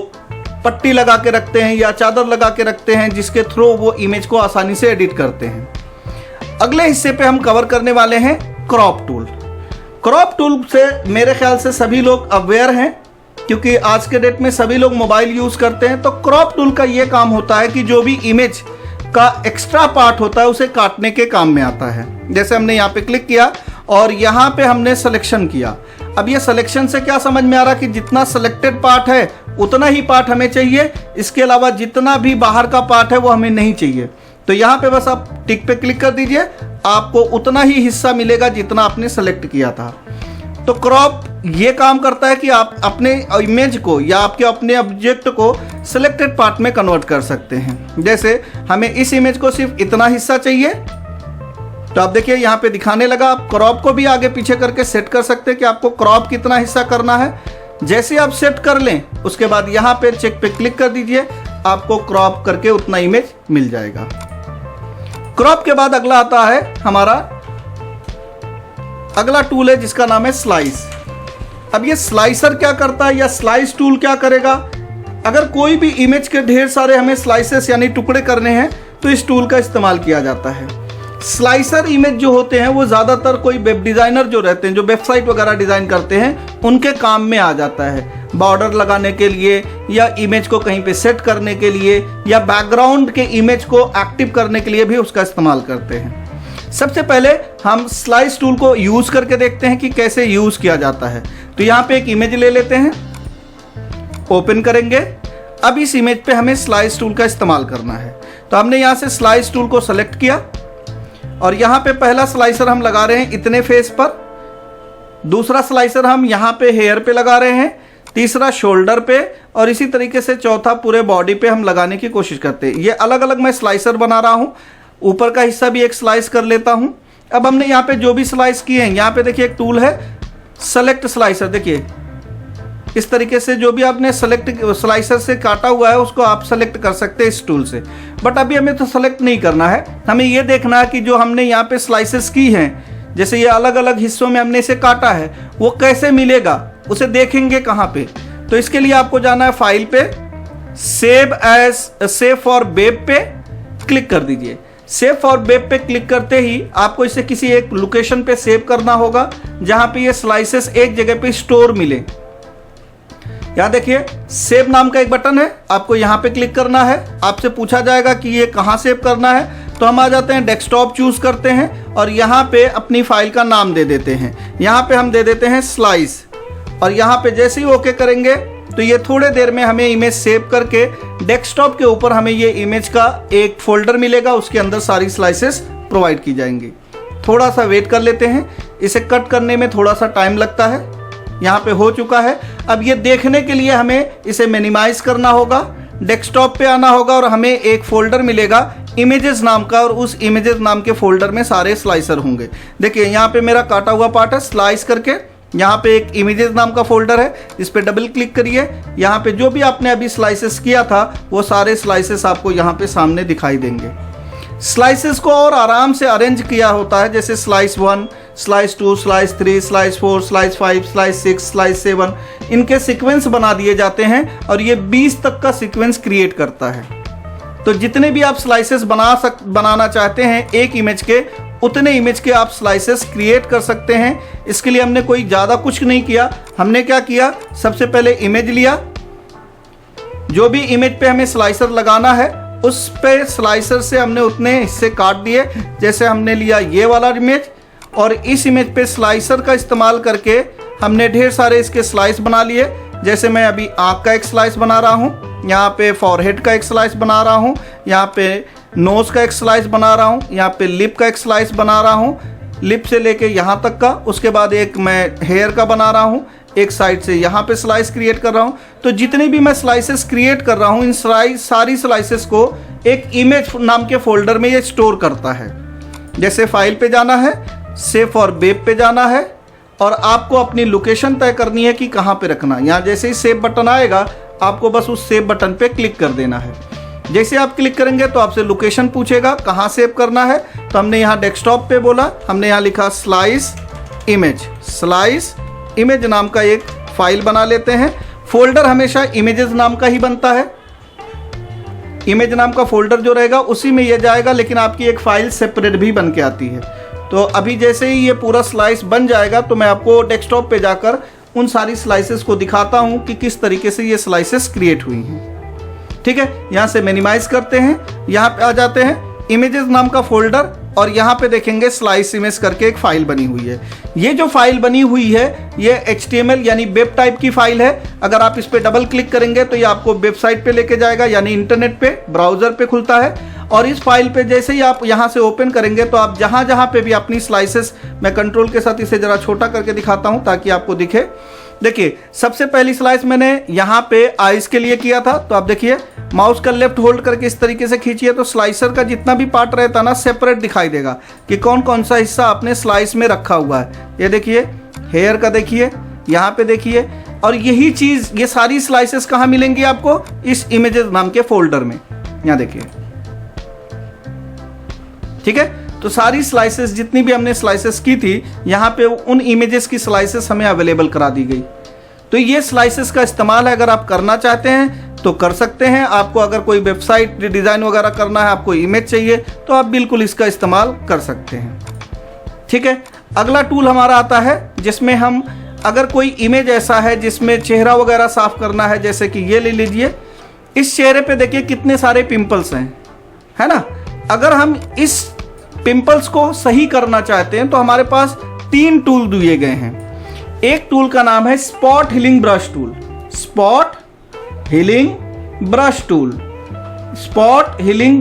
पट्टी लगा के रखते हैं या चादर लगा के रखते हैं जिसके थ्रू वो इमेज को आसानी से एडिट करते हैं। अगले हिस्से पे हम कवर करने वाले हैं क्रॉप टूल। क्रॉप टूल से मेरे ख्याल से सभी लोग अवेयर हैं क्योंकि आज के डेट में सभी लोग मोबाइल यूज़ करते हैं। तो क्रॉप टूल का ये काम होता है कि जो भी इमेज का एक्स्ट्रा पार्ट होता है उसे काटने के काम में आता है। जैसे हमने यहाँ पे क्लिक किया और यहाँ पे हमने सिलेक्शन किया। अब ये सिलेक्शन से क्या समझ में आ रहा कि जितना सिलेक्टेड पार्ट है उतना ही पार्ट हमें चाहिए, इसके अलावा जितना भी बाहर का पार्ट है वो हमें नहीं चाहिए। तो यहाँ पे बस आप टिक पे क्लिक कर दीजिए, आपको उतना ही हिस्सा मिलेगा जितना आपने सेलेक्ट किया था। तो क्रॉप ये काम करता है कि आप अपने इमेज को या आपके अपने ऑब्जेक्ट को सिलेक्टेड पार्ट में कन्वर्ट कर सकते हैं। जैसे हमें इस इमेज को सिर्फ इतना हिस्सा चाहिए तो आप देखिए यहाँ पे दिखाने लगा। आप क्रॉप को भी आगे पीछे करके सेट कर सकते हैं कि आपको क्रॉप कितना हिस्सा करना है। जैसे आप सेट कर लें उसके बाद यहाँ पे चेक पे क्लिक कर दीजिए, आपको क्रॉप करके उतना इमेज मिल जाएगा। क्रॉप के बाद अगला आता है हमारा अगला टूल है जिसका नाम है स्लाइस। अब ये स्लाइसर क्या करता है या स्लाइस टूल क्या करेगा? अगर कोई भी इमेज के ढेर सारे हमें स्लाइसेस यानी टुकड़े करने हैं तो इस टूल का इस्तेमाल किया जाता है। स्लाइसर इमेज जो होते हैं वो ज़्यादातर कोई वेब डिज़ाइनर जो रहते हैं, जो वेबसाइट वगैरह डिज़ाइन करते हैं, उनके काम में आ जाता है। बॉर्डर लगाने के लिए या इमेज को कहीं पे सेट करने के लिए या बैकग्राउंड के इमेज को एक्टिव करने के लिए भी उसका इस्तेमाल करते हैं। सबसे पहले हम स्लाइस टूल को यूज़ करके देखते हैं कि कैसे यूज़ किया जाता है। तो यहाँ पे एक इमेज ले लेते हैं, ओपन करेंगे। अब इस इमेज पे हमें स्लाइस टूल का इस्तेमाल करना है। तो हमने यहाँ से स्लाइस टूल को सेलेक्ट किया और यहाँ पे पहला स्लाइसर हम लगा रहे हैं इतने फेस पर, दूसरा स्लाइसर हम यहाँ पे हेयर पे लगा रहे हैं, तीसरा शोल्डर पे और इसी तरीके से चौथा पूरे बॉडी पे हम लगाने की कोशिश करते हैं। ये अलग अलग मैं स्लाइसर बना रहा हूँ। ऊपर का हिस्सा भी एक स्लाइस कर लेता हूँ। अब हमने यहाँ पे जो भी स्लाइस किए हैं, यहाँ पे देखिए एक टूल है सेलेक्ट स्लाइसर। देखिए इस तरीके से जो भी आपने सेलेक्ट स्लाइसर से काटा हुआ है उसको आप सेलेक्ट कर सकते हैं इस टूल से। बट अभी हमें तो सेलेक्ट नहीं करना है, हमें ये देखना है कि जो हमने यहाँ पे स्लाइसेस की हैं, जैसे ये अलग अलग हिस्सों में हमने इसे काटा है, वो कैसे मिलेगा, उसे देखेंगे कहाँ पे। तो इसके लिए आपको जाना है फाइल पे, सेव फॉर वेब पे क्लिक कर दीजिए। सेव फॉर वेब पे क्लिक करते ही आपको इसे किसी एक लोकेशन पे सेव करना होगा जहाँ पे ये स्लाइसेस एक जगह पे स्टोर मिले। यहाँ देखिए सेव नाम का एक बटन है, आपको यहाँ पे क्लिक करना है। आपसे पूछा जाएगा कि ये कहाँ सेव करना है, तो हम आ जाते हैं डेस्कटॉप चूज करते हैं और यहाँ पे अपनी फाइल का नाम दे देते हैं। यहाँ पे हम दे देते हैं स्लाइस और यहाँ पे जैसे ही ओके करेंगे तो ये थोड़े देर में हमें इमेज सेव करके डेस्कटॉप के ऊपर हमें ये इमेज का एक फोल्डर मिलेगा, उसके अंदर सारी स्लाइसेस प्रोवाइड की जाएंगी। थोड़ा सा वेट कर लेते हैं, इसे कट करने में थोड़ा सा टाइम लगता है। यहाँ पे हो चुका है। अब ये देखने के लिए हमें इसे मिनिमाइज करना होगा, डेस्कटॉप पे आना होगा और हमें एक फोल्डर मिलेगा, इमेजेस नाम का, और उस इमेजेस नाम के फोल्डर में सारे स्लाइसर होंगे। देखिए यहाँ पे मेरा काटा हुआ पार्ट है, स्लाइस करके यहाँ पे एक इमेजेस नाम का फोल्डर है, इस पे डबल क्लिक करिए। यहाँ पे जो भी आपने अभी स्लाइसेस किया था वो सारे स्लाइसेस आपको यहाँ पे सामने दिखाई देंगे। स्लाइसेस को और आराम से अरेंज किया होता है, जैसे slice 1, slice 2, slice 3, slice 4, slice 5, slice 6, slice 7, इनके सीक्वेंस बना दिए जाते हैं और ये 20 तक का सीक्वेंस क्रिएट करता है। तो जितने भी आप स्लाइसेस बनाना चाहते हैं एक इमेज के, उतने इमेज के आप स्लाइसेस क्रिएट कर सकते हैं। इसके लिए हमने कोई ज़्यादा कुछ नहीं किया। हमने क्या किया, सबसे पहले इमेज लिया, जो भी इमेज पे हमें स्लाइसर लगाना है उस पे स्लाइसर से हमने उतने हिस्से काट दिए। जैसे हमने लिया ये वाला इमेज, और इस इमेज पे स्लाइसर का इस्तेमाल करके हमने ढेर सारे इसके स्लाइस बना लिए। जैसे मैं अभी आँख का एक स्लाइस बना रहा हूँ, यहाँ पे फॉरहेड का एक स्लाइस बना रहा हूँ, यहाँ पे नोज का एक स्लाइस बना रहा हूँ, यहाँ पे लिप का एक स्लाइस बना रहा हूँ, लिप से लेके यहाँ तक का। उसके बाद एक मैं हेयर का बना रहा हूँ, एक साइड से यहाँ पे स्लाइस क्रिएट कर रहा हूँ। तो जितने भी मैं स्लाइसेस क्रिएट कर रहा हूँ, इन सारी स्लाइसेस को एक इमेज नाम के फोल्डर में ये स्टोर करता है। जैसे फाइल पे जाना है, सेव और वेब पे जाना है, और आपको अपनी लोकेशन तय करनी है कि कहाँ पे रखना। यहाँ जैसे ही सेव बटन आएगा आपको बस उस सेव बटन पे क्लिक कर देना है। जैसे आप क्लिक करेंगे तो आपसे लोकेशन पूछेगा कहाँ सेव करना है। तो हमने यहाँ डेस्कटॉप पे बोला, हमने यहाँ लिखा स्लाइस इमेज नाम का एक फाइल बना लेते हैं। फोल्डर हमेशा इमेजेस नाम का ही बनता है, इमेज नाम का फोल्डर जो रहेगा उसी में ये जाएगा, लेकिन आपकी एक फाइल सेपरेट भी बन के आती है। तो अभी जैसे ही ये पूरा स्लाइस बन जाएगा तो मैं आपको डेस्कटॉप पे जाकर उन सारी स्लाइसेस को दिखाता हूँ कि किस तरीके से ये स्लाइसेस क्रिएट हुई हैं। ठीक है, यहाँ से मिनिमाइज करते हैं, यहाँ पे आ जाते हैं इमेजेस नाम का फोल्डर, और यहाँ पे देखेंगे स्लाइस इमेज करके एक फाइल बनी हुई है। ये जो फाइल बनी हुई है ये HTML यानी वेब टाइप की फाइल है। अगर आप इस पे डबल क्लिक करेंगे तो ये आपको वेबसाइट पे लेके जाएगा, यानी इंटरनेट पे ब्राउजर पे खुलता है। और इस फाइल पे जैसे ही आप यहाँ से ओपन करेंगे तो आप जहाँ जहाँ पे भी अपनी स्लाइसेस, मैं कंट्रोल के साथ इसे ज़रा छोटा करके दिखाता हूँ ताकि आपको दिखे। देखिए सबसे पहली स्लाइस मैंने यहाँ पे आइज के लिए किया था। तो आप देखिए माउस का लेफ्ट होल्ड करके इस तरीके से खींचिए तो स्लाइसर का जितना भी पार्ट रहता ना सेपरेट दिखाई देगा कि कौन कौन सा हिस्सा आपने स्लाइस में रखा हुआ है। ये देखिए हेयर का, देखिए यहाँ पे देखिए। और यही चीज़, ये सारी स्लाइसेस कहाँ मिलेंगी आपको, इस इमेजेस नाम के फोल्डर में। यहाँ देखिए, ठीक है। तो सारी स्लाइसेस जितनी भी हमने स्लाइसेस की थी यहाँ पे उन इमेजेस की स्लाइसेस हमें अवेलेबल करा दी गई। तो ये स्लाइसेस का इस्तेमाल है, अगर आप करना चाहते हैं तो कर सकते हैं। आपको अगर कोई वेबसाइट डिज़ाइन वगैरह करना है, आपको इमेज चाहिए, तो आप बिल्कुल इसका इस्तेमाल कर सकते हैं। ठीक है, अगला टूल हमारा आता है जिसमें हम अगर कोई इमेज ऐसा है जिसमें चेहरा वगैरह साफ करना है, जैसे कि ये ले लीजिए, इस चेहरे पे देखिए कितने सारे पिंपल्स हैं, है ना। अगर हम इस पिंपल्स को सही करना चाहते हैं तो हमारे पास 3 टूल दिए गए हैं। एक टूल का नाम है spot healing brush tool. Spot healing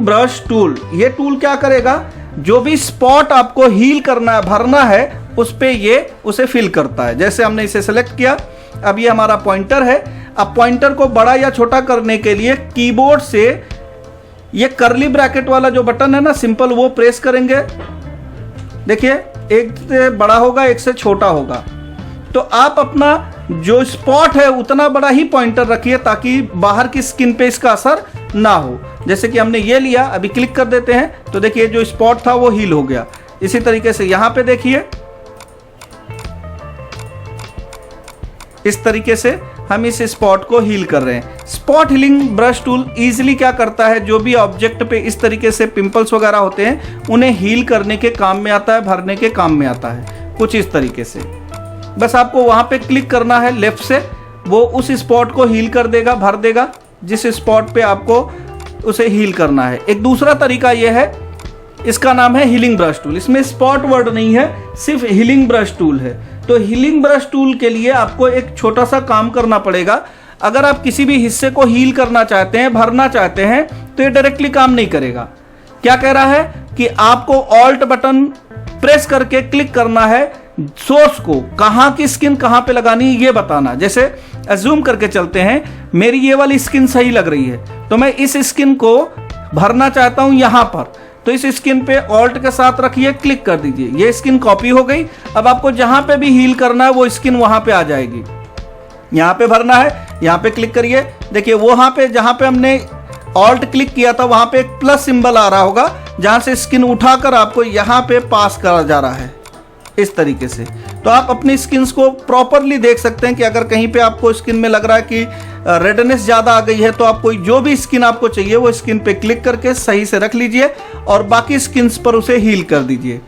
brush tool, ये टूल क्या करेगा, जो भी स्पॉट आपको हील करना है, भरना है, उस पे ये उसे फिल करता है। जैसे हमने इसे सेलेक्ट किया, अब ये हमारा पॉइंटर है। अब पॉइंटर को बड़ा या छोटा करने के लिए कीबोर्ड से ये कर्ली ब्रैकेट वाला जो बटन है ना, सिंपल, वो प्रेस करेंगे। देखिए एक से बड़ा होगा, एक से छोटा होगा। तो आप अपना जो स्पॉट है उतना बड़ा ही पॉइंटर रखिए ताकि बाहर की स्किन पे इसका असर ना हो। जैसे कि हमने ये लिया, अभी क्लिक कर देते हैं तो देखिए जो स्पॉट था वो हील हो गया। इसी तरीके से यहाँ पे देखिए, इस तरीके से हम इस स्पॉट को हील कर रहे हैं। Spot healing brush tool easily क्या करता है, जो भी ऑब्जेक्ट पे इस तरीके से पिंपल्स वगैरह होते हैं उन्हें हील करने के काम में आता है, भरने के काम में आता है, कुछ इस तरीके से। बस आपको वहाँ पे क्लिक करना है लेफ्ट से, वो उस स्पॉट को हील कर देगा, भर देगा जिस स्पॉट पे आपको उसे हील करना है। एक दूसरा तरीका यह है, इसका नाम है हीलिंग ब्रश टूल। इसमें स्पॉट वर्ड नहीं है, सिर्फ हीलिंग ब्रश टूल है। तो हीलिंग ब्रश टूल के लिए आपको एक छोटा सा काम करना पड़ेगा। अगर आप किसी भी हिस्से को हील करना चाहते हैं, भरना चाहते हैं, तो ये डायरेक्टली काम नहीं करेगा। क्या कह रहा है कि आपको ऑल्ट बटन प्रेस करके क्लिक करना है, सोर्स को, कहाँ की स्किन कहाँ पे लगानी है ये बताना। जैसे अज्यूम करके चलते हैं, मेरी ये वाली स्किन सही लग रही है तो मैं इस स्किन को भरना चाहता हूं यहां पर, तो इस स्किन पे ऑल्ट के साथ रखिए, क्लिक कर दीजिए, ये स्किन कॉपी हो गई। अब आपको जहां पे भी हील करना है वो स्किन वहां पे आ जाएगी। यहां पे भरना है, यहां पे क्लिक करिए, देखिए वहां पे जहां पे हमने ऑल्ट क्लिक किया था वहां पे एक प्लस सिंबल आ रहा होगा, जहां से स्किन उठाकर आपको यहां पे पास करा जा रहा है इस तरीके से। तो आप अपनी स्किन्स को प्रॉपरली देख सकते हैं कि अगर कहीं पे आपको स्किन में लग रहा है कि रेडनेस ज़्यादा आ गई है, तो आपको जो भी स्किन आपको चाहिए वो स्किन पे क्लिक करके सही से रख लीजिए और बाकी स्किन्स पर उसे हील कर दीजिए।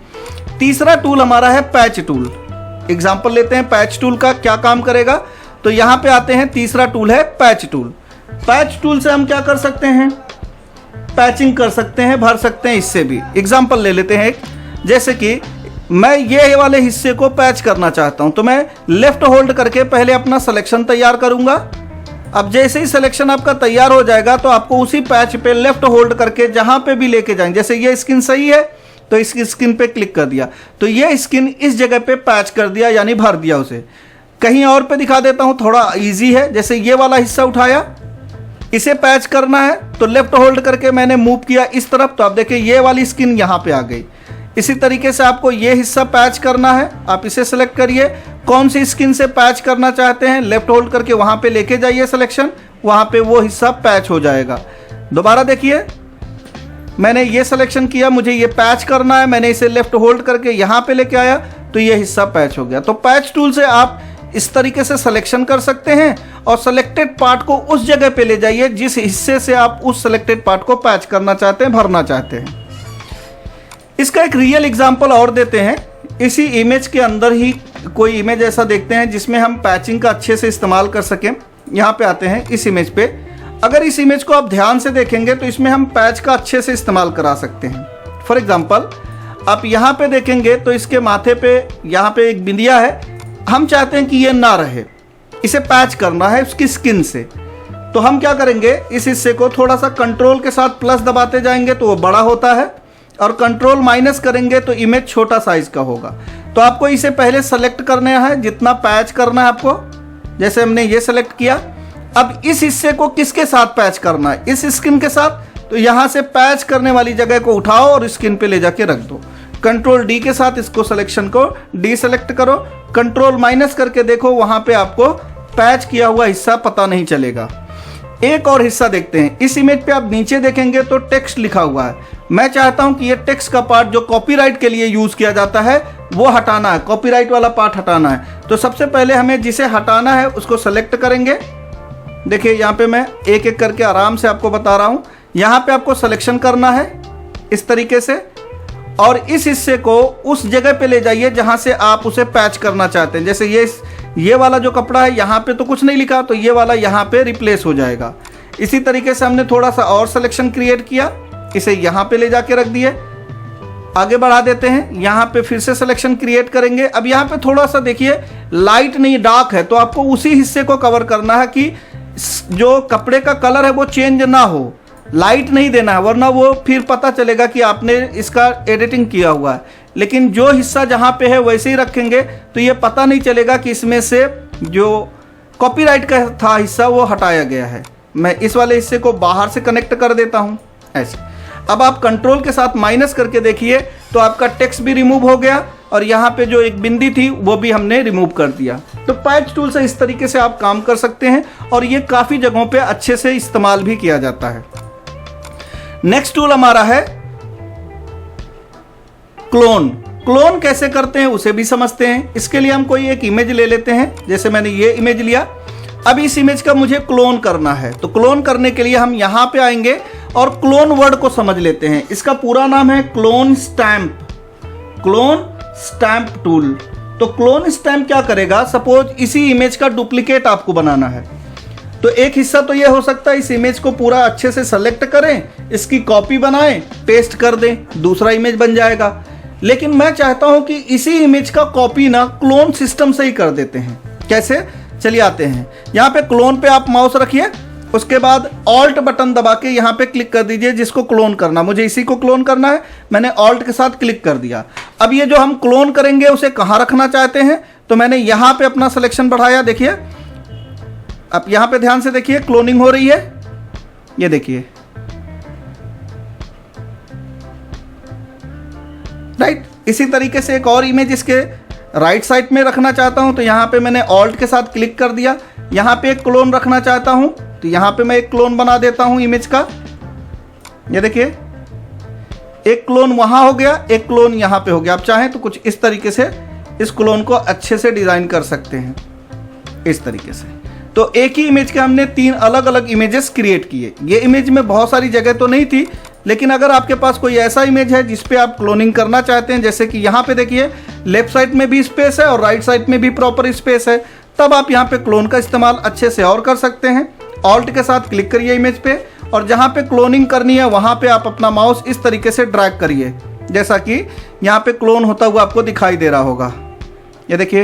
तीसरा टूल हमारा है पैच टूल। एग्जाम्पल लेते हैं पैच टूल का क्या काम करेगा। तो यहाँ पे आते हैं, तीसरा टूल है पैच टूल। पैच टूल से हम क्या कर सकते हैं, पैचिंग कर सकते हैं, भर सकते हैं। इससे भी एग्जाम्पल ले लेते हैं, जैसे कि मैं ये वाले हिस्से को पैच करना चाहता हूं, तो मैं लेफ्ट होल्ड करके पहले अपना सिलेक्शन तैयार करूंगा। अब जैसे ही सिलेक्शन आपका तैयार हो जाएगा तो आपको उसी पैच पे लेफ्ट होल्ड करके जहां पे भी लेके जाएंगे, जैसे ये स्किन सही है तो इस स्किन पे क्लिक कर दिया, तो ये स्किन इस जगह पे पैच कर दिया, यानी भर दिया उसे। कहीं और पे दिखा देता हूं, थोड़ा इजी है। जैसे ये वाला हिस्सा उठाया, इसे पैच करना है तो लेफ्ट होल्ड करके मैंने मूव किया इस तरफ, तो आप देखिए ये वाली स्किन यहाँ पे आ गई। इसी तरीके से आपको ये हिस्सा पैच करना है, आप इसे सेलेक्ट करिए, कौन सी स्किन से पैच करना चाहते हैं, लेफ्ट होल्ड करके वहाँ पे लेके जाइए सिलेक्शन, वहाँ पे वो हिस्सा पैच हो जाएगा। दोबारा देखिए, मैंने ये सिलेक्शन किया, मुझे ये पैच करना है, मैंने इसे लेफ्ट होल्ड करके यहाँ पे लेके आया तो ये हिस्सा पैच हो गया। तो पैच टूल से आप इस तरीके से सिलेक्शन कर सकते हैं और सिलेक्टेड पार्ट को उस जगह पे ले जाइए जिस हिस्से से आप उस सिलेक्टेड पार्ट को पैच करना चाहते हैं, भरना चाहते हैं। इसका एक रियल एग्जांपल और देते हैं। इसी इमेज के अंदर ही कोई इमेज ऐसा देखते हैं जिसमें हम पैचिंग का अच्छे से इस्तेमाल कर सकें। यहाँ पे आते हैं इस इमेज पे। अगर इस इमेज को आप ध्यान से देखेंगे तो इसमें हम पैच का अच्छे से इस्तेमाल करा सकते हैं। फॉर एग्जांपल आप यहाँ पे देखेंगे तो इसके माथे पे यहाँ पे एक बिंदिया है, हम चाहते हैं कि ये ना रहे, इसे पैच करना है उसकी स्किन से। तो हम क्या करेंगे, इस हिस्से को थोड़ा सा कंट्रोल के साथ प्लस दबाते जाएंगे तो वो बड़ा होता है, और कंट्रोल माइनस करेंगे तो इमेज छोटा साइज का होगा। तो आपको इसे पहले सेलेक्ट करना है जितना पैच करना है आपको, जैसे हमने ये सेलेक्ट किया। अब इस हिस्से को किसके साथ पैच करना है, इस स्किन के साथ। तो यहाँ से पैच करने वाली जगह को उठाओ और स्किन पे ले जाके रख दो। कंट्रोल डी के साथ इसको सिलेक्शन को डी सेलेक्ट करो, कंट्रोल माइनस करके देखो, वहां पे आपको पैच किया हुआ हिस्सा पता नहीं चलेगा। एक और हिस्सा देखते हैं। इस इमेज पे आप नीचे देखेंगे तो टेक्स्ट लिखा हुआ है। मैं चाहता हूं कि ये टेक्स्ट का पार्ट जो कॉपीराइट के लिए यूज किया जाता है वो हटाना है, कॉपीराइट वाला पार्ट हटाना है। तो सबसे पहले हमें जिसे हटाना है उसको सेलेक्ट करेंगे। देखिए यहाँ पे मैं एक एक करके आराम से आपको बता रहा हूं। यहाँ पे आपको सिलेक्शन करना है इस तरीके से, और इस हिस्से को उस जगह पे ले जाइए जहां से आप उसे पैच करना चाहते हैं। जैसे ये वाला जो कपड़ा है यहाँ पे तो कुछ नहीं लिखा, तो ये वाला यहाँ पे रिप्लेस हो जाएगा। इसी तरीके से हमने थोड़ा सा और सिलेक्शन क्रिएट किया, इसे यहाँ पे ले जाके रख दिए। आगे बढ़ा देते हैं, यहाँ पे फिर से सिलेक्शन क्रिएट करेंगे। अब यहाँ पे थोड़ा सा देखिए लाइट नहीं डार्क है, तो आपको उसी हिस्से को कवर करना है कि जो कपड़े का कलर है वो चेंज ना हो, लाइट नहीं देना है, वरना वो फिर पता चलेगा कि आपने इसका एडिटिंग किया हुआ है। लेकिन जो हिस्सा जहाँ पे है वैसे ही रखेंगे तो ये पता नहीं चलेगा कि इसमें से जो कॉपीराइट का था हिस्सा वो हटाया गया है। मैं इस वाले हिस्से को बाहर से कनेक्ट कर देता हूँ ऐसे। अब आप कंट्रोल के साथ माइनस करके देखिए तो आपका टेक्स्ट भी रिमूव हो गया और यहाँ पे जो एक बिंदी थी वो भी हमने रिमूव कर दिया। तो पैच टूल से इस तरीके से आप काम कर सकते हैं और ये काफ़ी जगहों पे अच्छे से इस्तेमाल भी किया जाता है। नेक्स्ट टूल हमारा है क्लोन। क्लोन कैसे करते हैं उसे भी समझते हैं। इसके लिए हम कोई एक इमेज ले लेते हैं, जैसे मैंने ये इमेज लिया। अब इस इमेज का मुझे क्लोन करना है, तो क्लोन करने के लिए हम यहाँ पे आएंगे और क्लोन वर्ड को समझ लेते हैं। इसका पूरा नाम है clone stamp. Clone stamp tool. तो क्लोन स्टैम्प क्या करेगा, सपोज इसी इमेज का डुप्लीकेट आपको बनाना है, तो एक हिस्सा तो ये हो सकता है इस इमेज को पूरा अच्छे से सेलेक्ट करें, इसकी कॉपी बनाएं, पेस्ट कर दें, दूसरा इमेज बन जाएगा। लेकिन मैं चाहता हूं कि इसी इमेज का कॉपी ना क्लोन सिस्टम से ही कर देते हैं। कैसे, चलिए आते हैं। यहाँ पे क्लोन पे आप माउस रखिए, उसके बाद ऑल्ट बटन दबा के यहाँ पे क्लिक कर दीजिए जिसको क्लोन करना। मुझे इसी को क्लोन करना है, मैंने ऑल्ट के साथ क्लिक कर दिया। अब ये जो हम क्लोन करेंगे उसे कहाँ रखना चाहते हैं, तो मैंने यहाँ पे अपना सिलेक्शन बढ़ाया। देखिए अब यहाँ पे ध्यान से देखिए, क्लोनिंग हो रही है, ये देखिए राइट। इसी तरीके से एक और इमेज इसके राइट साइड में रखना चाहता हूं, तो यहाँ पे मैंने ऑल्ट के साथ क्लिक कर दिया। यहाँ पे एक क्लोन रखना चाहता हूं, तो यहाँ पे मैं एक क्लोन बना देता हूं इमेज का। ये देखिए, एक क्लोन वहां हो गया, एक क्लोन यहाँ पे हो गया। आप चाहें तो कुछ इस तरीके से इस क्लोन को अच्छे से डिजाइन कर सकते हैं, इस तरीके से। तो एक ही इमेज के हमने 3 अलग अलग इमेजेस क्रिएट किए। ये इमेज में बहुत सारी जगह तो नहीं थी, लेकिन अगर आपके पास कोई ऐसा इमेज है जिस पे आप क्लोनिंग करना चाहते हैं, जैसे कि यहाँ पे देखिए लेफ्ट साइड में भी स्पेस है और राइट साइड में भी प्रॉपर स्पेस है, तब आप यहाँ पे क्लोन का इस्तेमाल अच्छे से और कर सकते हैं। ऑल्ट के साथ क्लिक करिए इमेज पे, और जहाँ पे क्लोनिंग करनी है वहाँ पे आप अपना माउस इस तरीके से ड्रैग करिए, जैसा कि यहाँ पे क्लोन होता हुआ आपको दिखाई दे रहा होगा। ये देखिए,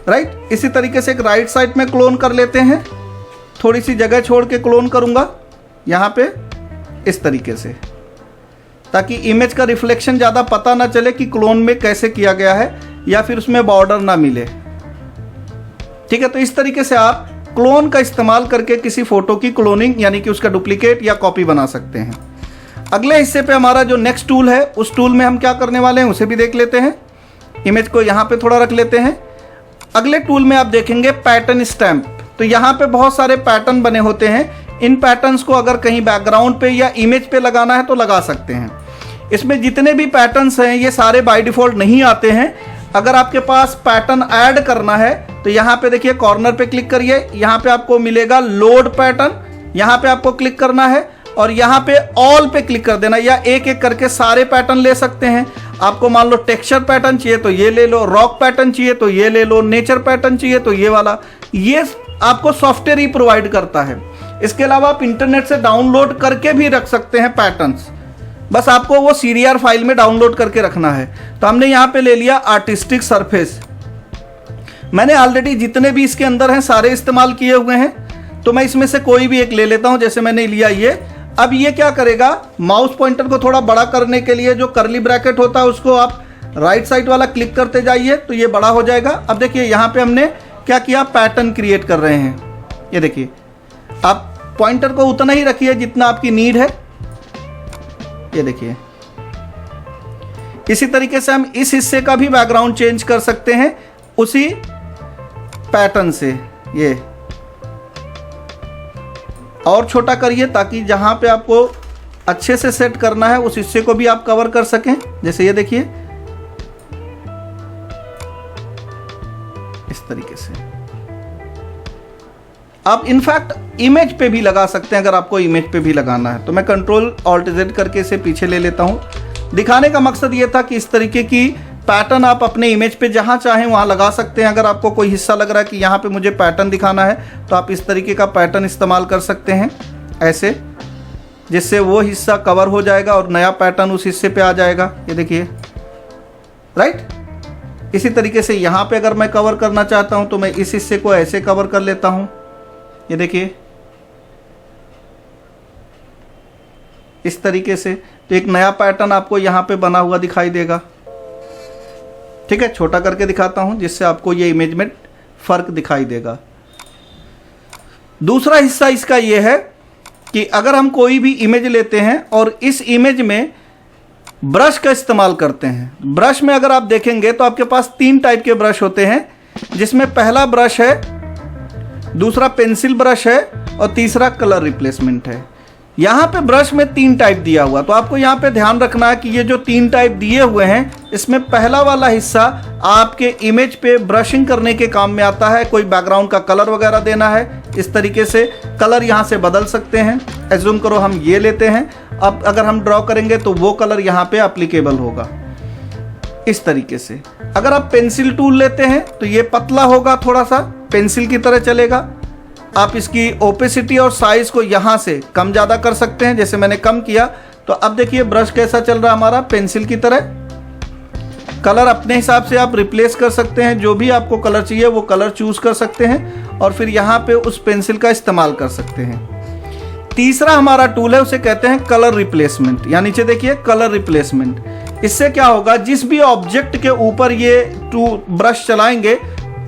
राइट। इसी तरीके से एक राइट साइड में क्लोन कर लेते हैं, थोड़ी सी जगह छोड़ के क्लोन करूँगा यहाँ पे इस तरीके से, ताकि इमेज का रिफ्लेक्शन ज़्यादा पता ना चले कि क्लोन में कैसे किया गया है, या फिर उसमें बॉर्डर ना मिले। ठीक है, तो इस तरीके से आप क्लोन का इस्तेमाल करके किसी फोटो की क्लोनिंग यानी कि उसका डुप्लीकेट या कॉपी बना सकते हैं। अगले हिस्से पे हमारा जो नेक्स्ट टूल है, उस टूल में हम क्या करने वाले हैं उसे भी देख लेते हैं। इमेज को यहाँ पे थोड़ा रख लेते हैं। अगले टूल में आप देखेंगे पैटर्न स्टैम्प। तो यहाँ पे बहुत सारे पैटर्न बने होते हैं। इन पैटर्न्स को अगर कहीं बैकग्राउंड पे या इमेज पे लगाना है तो लगा सकते हैं। इसमें जितने भी पैटर्न्स हैं ये सारे बाय डिफ़ॉल्ट नहीं आते हैं। अगर आपके पास पैटर्न ऐड करना है तो यहाँ पे देखिए कॉर्नर पे क्लिक करिए, यहाँ पे आपको मिलेगा लोड पैटर्न, यहाँ पे आपको क्लिक करना है और यहाँ पे ऑल पे क्लिक कर देना, या एक एक करके सारे पैटर्न ले सकते हैं। आपको मान लो टेक्सचर पैटर्न चाहिए तो ये ले लो, रॉक पैटर्न चाहिए तो ये ले लो, नेचर पैटर्न चाहिए तो ये वाला। ये आपको सॉफ्टवेयर ही प्रोवाइड करता है। इसके अलावा आप इंटरनेट से डाउनलोड करके भी रख सकते हैं पैटर्न्स, बस आपको वो CDR फाइल में डाउनलोड करके रखना है। तो हमने यहाँ पे ले लिया आर्टिस्टिक सरफेस। मैंने ऑलरेडी जितने भी इसके अंदर हैं सारे इस्तेमाल किए हुए हैं, तो मैं इसमें से कोई भी एक ले लेता हूँ। जैसे मैंने लिया ये। अब ये क्या करेगा, माउस पॉइंटर को थोड़ा बड़ा करने के लिए जो कर्ली ब्रैकेट होता है उसको आप राइट साइड वाला क्लिक करते जाइए तो ये बड़ा हो जाएगा। अब देखिए यहाँ पे हमने क्या किया, पैटर्न क्रिएट कर रहे हैं। ये देखिए, आप पॉइंटर को उतना ही रखिए जितना आपकी नीड है। ये देखिए, इसी तरीके से हम इस हिस्से का भी बैकग्राउंड चेंज कर सकते हैं उसी पैटर्न से। ये और छोटा करिए ताकि जहां पे आपको अच्छे से सेट करना है उस हिस्से को भी आप कवर कर सकें। जैसे ये देखिए, इस तरीके से आप इनफैक्ट इमेज पे भी लगा सकते हैं। अगर आपको इमेज पे भी लगाना है तो मैं Ctrl-Alt-Z करके इसे पीछे ले लेता हूं। दिखाने का मकसद ये था कि इस तरीके की पैटर्न आप अपने इमेज पे जहां चाहें वहां लगा सकते हैं। अगर आपको कोई हिस्सा लग रहा है कि यहाँ पे मुझे पैटर्न दिखाना है तो आप इस तरीके का पैटर्न इस्तेमाल कर सकते हैं ऐसे, जिससे वो हिस्सा कवर हो जाएगा और नया पैटर्न उस हिस्से पे आ जाएगा। ये देखिए, राइट। इसी तरीके से यहाँ पे अगर मैं कवर करना चाहता हूँ तो मैं इस हिस्से को ऐसे कवर कर लेता हूँ। ये देखिए, इस तरीके से तो एक नया पैटर्न आपको यहाँ पे बना हुआ दिखाई देगा। ठीक है, छोटा करके दिखाता हूं जिससे आपको ये इमेज में फर्क दिखाई देगा। दूसरा हिस्सा इसका ये है कि अगर हम कोई भी इमेज लेते हैं और इस इमेज में ब्रश का इस्तेमाल करते हैं। ब्रश में अगर आप देखेंगे तो आपके पास 3 टाइप के ब्रश होते हैं, जिसमें पहला ब्रश है, दूसरा पेंसिल ब्रश है और तीसरा कलर रिप्लेसमेंट है। यहाँ पे ब्रश में 3 टाइप दिया हुआ, तो आपको यहाँ पे ध्यान रखना है कि ये जो 3 टाइप दिए हुए हैं इसमें पहला वाला हिस्सा आपके इमेज पे ब्रशिंग करने के काम में आता है। कोई बैकग्राउंड का कलर वगैरह देना है, इस तरीके से कलर यहाँ से बदल सकते हैं। एज्यूम करो हम ये लेते हैं, अब अगर हम ड्रॉ करेंगे तो वो कलर यहाँ पे एप्लीकेबल होगा इस तरीके से। अगर आप पेंसिल टूल लेते हैं तो ये पतला होगा, थोड़ा सा पेंसिल की तरह चलेगा। आप इसकी ओपेसिटी और साइज को यहाँ से कम ज़्यादा कर सकते हैं, जैसे मैंने कम किया तो अब देखिए ब्रश कैसा चल रहा है हमारा, पेंसिल की तरह। कलर अपने हिसाब से आप रिप्लेस कर सकते हैं, जो भी आपको कलर चाहिए वो कलर चूज कर सकते हैं और फिर यहाँ पे उस पेंसिल का इस्तेमाल कर सकते हैं। तीसरा हमारा टूल है, उसे कहते हैं कलर रिप्लेसमेंट। यहाँ नीचे देखिए कलर रिप्लेसमेंट। इससे क्या होगा, जिस भी ऑब्जेक्ट के ऊपर ये ब्रश चलाएंगे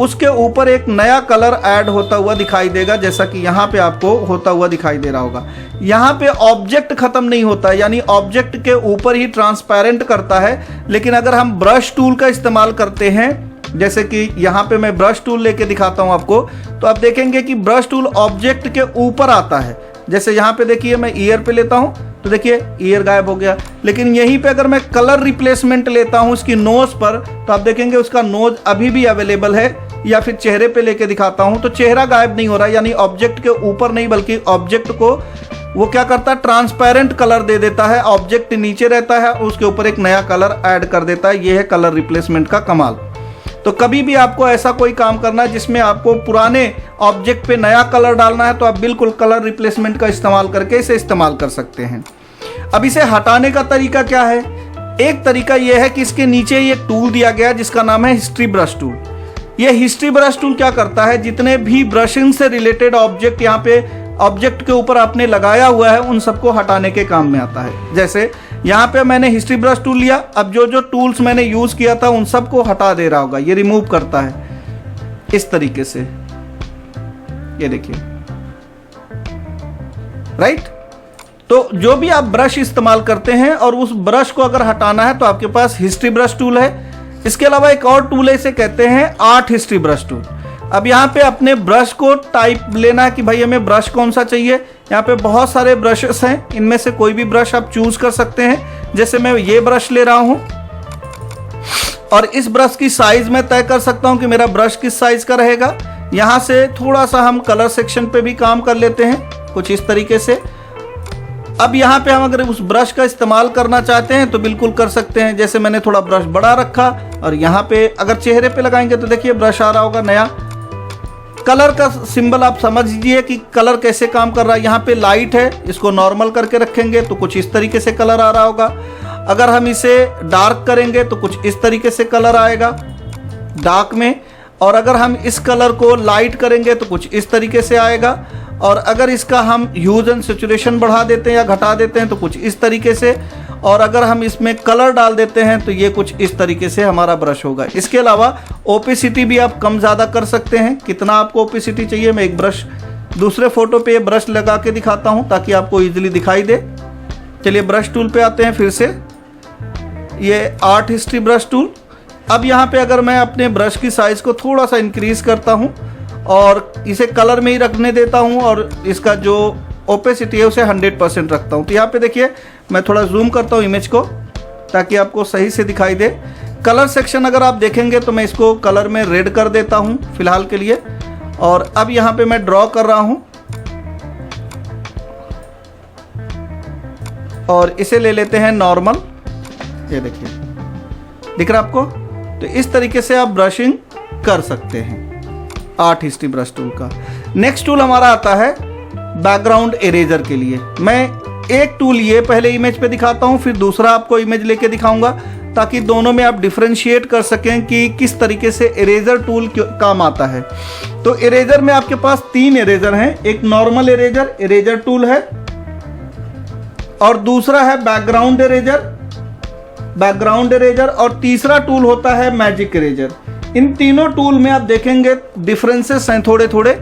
उसके ऊपर एक नया कलर ऐड होता हुआ दिखाई देगा, जैसा कि यहाँ पे आपको होता हुआ दिखाई दे रहा होगा। यहाँ पे ऑब्जेक्ट खत्म नहीं होता है, यानी ऑब्जेक्ट के ऊपर ही ट्रांसपेरेंट करता है। लेकिन अगर हम ब्रश टूल का इस्तेमाल करते हैं, जैसे कि यहाँ पे मैं ब्रश टूल लेके दिखाता हूँ आपको, तो आप देखेंगे कि ब्रश टूल ऑब्जेक्ट के ऊपर आता है। जैसे यहाँ पे देखिए मैं ईयर पे लेता हूँ तो देखिए ईयर गायब हो गया। लेकिन यहीं पे अगर मैं कलर रिप्लेसमेंट लेता हूँ उसकी नोज पर, तो आप देखेंगे उसका नोज अभी भी अवेलेबल है। या फिर चेहरे पे लेके दिखाता हूँ तो चेहरा गायब नहीं हो रहा, यानी ऑब्जेक्ट के ऊपर नहीं बल्कि ऑब्जेक्ट को वो क्या करता है, ट्रांसपेरेंट कलर दे देता है। ऑब्जेक्ट नीचे रहता है, उसके ऊपर एक नया कलर ऐड कर देता है। ये है कलर रिप्लेसमेंट का कमाल। तो कभी भी आपको ऐसा कोई काम करना है जिसमें आपको पुराने ऑब्जेक्ट पे नया कलर डालना है, तो आप बिल्कुल कलर रिप्लेसमेंट का इस्तेमाल करके इसे इस्तेमाल कर सकते हैं। अब इसे हटाने का तरीका क्या है? एक तरीका यह है कि इसके नीचे ये टूल दिया गया है जिसका नाम है हिस्ट्री ब्रश टूल। ये हिस्ट्री ब्रश टूल क्या करता है, जितने भी ब्रशिंग से रिलेटेड ऑब्जेक्ट यहाँ पे ऑब्जेक्ट के ऊपर आपने लगाया हुआ है उन सबको हटाने के काम में आता है। जैसे यहाँ पे मैंने हिस्ट्री ब्रश टूल लिया, अब जो जो टूल्स मैंने यूज किया था उन सबको हटा दे रहा होगा, ये रिमूव करता है इस तरीके से। ये देखिए, राइट। तो जो भी आप ब्रश इस्तेमाल करते हैं और उस ब्रश को अगर हटाना है तो आपके पास हिस्ट्री ब्रश टूल है। इसके अलावा एक और टूल है, इसे कहते हैं आर्ट हिस्ट्री ब्रश टूल। अब यहाँ पे अपने ब्रश को टाइप लेना है कि भाई हमें ब्रश कौन सा चाहिए। यहाँ पे बहुत सारे ब्रशेस हैं, इनमें से कोई भी ब्रश आप चूज कर सकते हैं। जैसे मैं ये ब्रश ले रहा हूँ और इस ब्रश की साइज मैं तय कर सकता हूँ कि मेरा ब्रश किस साइज का रहेगा। यहाँ से थोड़ा सा हम कलर सेक्शन पे भी काम कर लेते हैं कुछ इस तरीके से। अब यहाँ पे हम अगर उस ब्रश का इस्तेमाल करना चाहते हैं तो बिल्कुल कर सकते हैं। जैसे मैंने थोड़ा ब्रश बड़ा रखा और यहाँ पे अगर चेहरे पे लगाएंगे तो देखिए ब्रश आ रहा होगा नया। कलर का सिंबल आप समझ लीजिए कि कलर कैसे काम कर रहा है। यहाँ पे लाइट है, इसको नॉर्मल करके रखेंगे तो कुछ इस तरीके से कलर आ रहा होगा। अगर हम इसे डार्क करेंगे तो कुछ इस तरीके से कलर आएगा डार्क में, और अगर हम इस कलर को लाइट करेंगे तो कुछ इस तरीके से आएगा। और अगर इसका हम ह्यूज एंड सैचुरेशन बढ़ा देते हैं या घटा देते हैं तो कुछ इस तरीके से, और अगर हम इसमें कलर डाल देते हैं तो ये कुछ इस तरीके से हमारा ब्रश होगा। इसके अलावा ओपेसिटी भी आप कम ज़्यादा कर सकते हैं। कितना आपको ओपेसिटी चाहिए, मैं एक ब्रश दूसरे फोटो पे ब्रश लगा के दिखाता हूँ ताकि आपको इजीली दिखाई दे। चलिए ब्रश टूल पे आते हैं फिर से, ये आर्ट हिस्ट्री ब्रश टूल। अब यहाँ पे अगर मैं अपने ब्रश की साइज़ को थोड़ा सा इंक्रीज करता हूँ और इसे कलर में ही रखने देता हूँ और इसका जो ओपेसिटी है उसे 100% रखता हूँ, तो यहाँ पे देखिए मैं थोड़ा जूम करता हूँ इमेज को ताकि आपको सही से दिखाई दे। कलर सेक्शन अगर आप देखेंगे तो मैं इसको कलर में रेड कर देता हूँ फिलहाल के लिए। और अब यहाँ पे मैं ड्रॉ कर रहा हूँ और इसे ले लेते हैं नॉर्मल। ये देखिए दिख रहा आपको। तो इस तरीके से आप ब्रशिंग कर सकते हैं आर्ट हिस्ट्री ब्रश टूल का। नेक्स्ट टूल हमारा आता है बैकग्राउंड इरेजर के लिए। मैं एक टूल ये पहले इमेज पे दिखाता हूँ, फिर दूसरा आपको इमेज लेके दिखाऊंगा ताकि दोनों में आप डिफरेंशिएट कर सकें कि किस तरीके से इरेजर टूल काम आता है। तो इरेजर में आपके पास 3 इरेजर हैं, एक नॉर्मल इरेजर टूल है, और दूसरा है बैकग्राउंड इरेजर, और तीसरा टूल होता है मैजिक इरेजर। इन तीनों टूल में आप देखेंगे डिफरेंसेस हैं थोड़े थोड़े।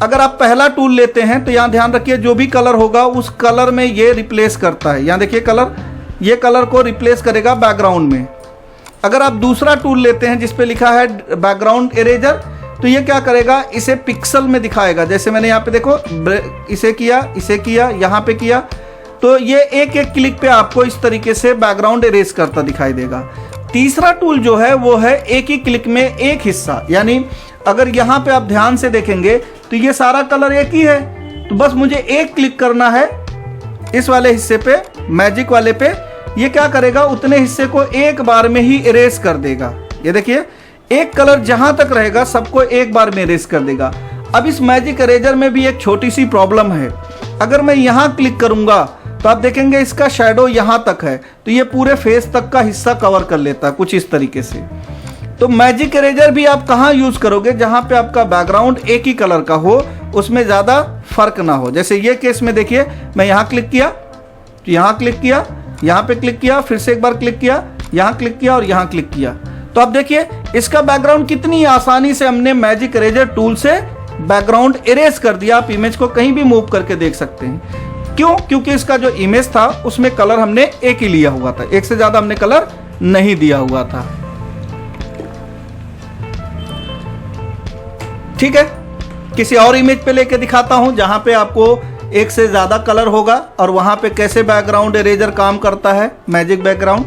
अगर आप पहला टूल लेते हैं तो यहाँ ध्यान रखिए जो भी कलर होगा उस कलर में ये रिप्लेस करता है। यहाँ देखिए कलर, ये कलर को रिप्लेस करेगा बैकग्राउंड में। अगर आप दूसरा टूल लेते हैं जिस पे लिखा है बैकग्राउंड इरेजर, तो ये क्या करेगा, इसे पिक्सल में दिखाएगा। जैसे मैंने यहाँ पे देखो इसे किया, यहाँ पे किया, तो ये एक एक क्लिक पे आपको इस तरीके से बैकग्राउंड इरेज करता दिखाई देगा। तीसरा टूल जो है वो है एक ही क्लिक में एक हिस्सा, यानी अगर यहाँ पे आप ध्यान से देखेंगे तो ये सारा कलर एक ही है, तो बस मुझे एक क्लिक करना है इस वाले हिस्से पे, मैजिक वाले पे। ये क्या करेगा, उतने हिस्से को एक बार में ही इरेज कर देगा। ये देखिए एक कलर जहां तक रहेगा सबको एक बार में इरेज कर देगा। अब इस मैजिक इरेजर में भी एक छोटी सी प्रॉब्लम है। अगर मैं यहाँ क्लिक करूंगा तो आप देखेंगे इसका शैडो यहाँ तक है, तो ये पूरे फेस तक का हिस्सा कवर कर लेता है कुछ इस तरीके से। तो मैजिक इरेजर भी आप कहाँ यूज करोगे, जहाँ पे आपका बैकग्राउंड एक ही कलर का हो, उसमें ज़्यादा फर्क ना हो। जैसे ये केस में देखिए मैं यहाँ क्लिक किया, तो यहाँ क्लिक किया, यहाँ पे क्लिक किया, फिर से एक बार क्लिक किया, यहाँ क्लिक किया और यहाँ क्लिक किया, तो आप देखिए इसका बैकग्राउंड कितनी आसानी से हमने मैजिक इरेजर टूल से बैकग्राउंड इरेज कर दिया। आप इमेज को कहीं भी मूव करके देख सकते हैं। क्यों? क्योंकि इसका जो इमेज था उसमें कलर हमने एक ही लिया हुआ था, एक से ज्यादा हमने कलर नहीं दिया हुआ था। ठीक है, किसी और इमेज पे लेके दिखाता हूं जहां पे आपको एक से ज्यादा कलर होगा और वहां पे कैसे बैकग्राउंड इरेजर काम करता है, मैजिक बैकग्राउंड।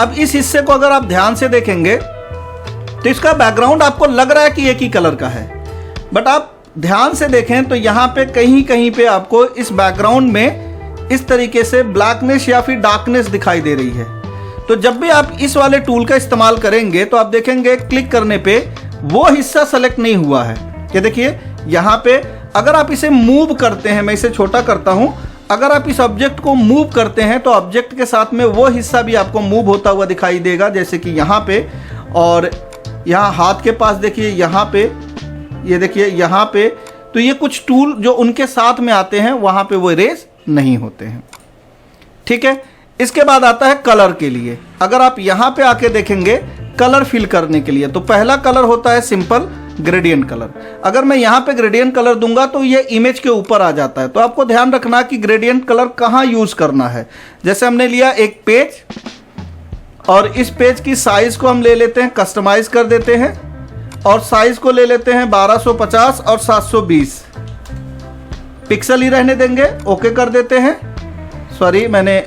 अब इस हिस्से को अगर आप ध्यान से देखेंगे तो इसका बैकग्राउंड आपको लग रहा है कि एक ही कलर का है, बट आप ध्यान से देखें तो यहाँ पे कहीं कहीं पे आपको इस बैकग्राउंड में इस तरीके से ब्लैकनेस या फिर डार्कनेस दिखाई दे रही है। तो जब भी आप इस वाले टूल का इस्तेमाल करेंगे तो आप देखेंगे क्लिक करने पे वो हिस्सा सेलेक्ट नहीं हुआ है। ये देखिए यहाँ पे अगर आप इसे मूव करते हैं, मैं इसे छोटा करता हूँ, अगर आप इस ऑब्जेक्ट को मूव करते हैं तो ऑब्जेक्ट के साथ में वो हिस्सा भी आपको मूव होता हुआ दिखाई देगा, जैसे कि यहाँ पे और यहाँ हाथ के पास देखिए, यहाँ पे ये देखिए यहाँ पे। तो ये कुछ टूल जो उनके साथ में आते हैं वहाँ पे वो इरेज नहीं होते हैं। ठीक है, इसके बाद आता है कलर के लिए। अगर आप यहाँ पे आके देखेंगे कलर फिल करने के लिए, तो पहला कलर होता है सिंपल ग्रेडियंट कलर। अगर मैं यहाँ पे ग्रेडियंट कलर दूंगा तो ये इमेज के ऊपर आ जाता है। तो आपको ध्यान रखना कि ग्रेडियंट कलर कहाँ यूज करना है। जैसे हमने लिया एक पेज और इस पेज की साइज को हम ले लेते हैं, कस्टमाइज कर देते हैं और साइज को ले लेते हैं 1250 और 720 पिक्सल ही रहने देंगे। ओके कर देते हैं। सॉरी, मैंने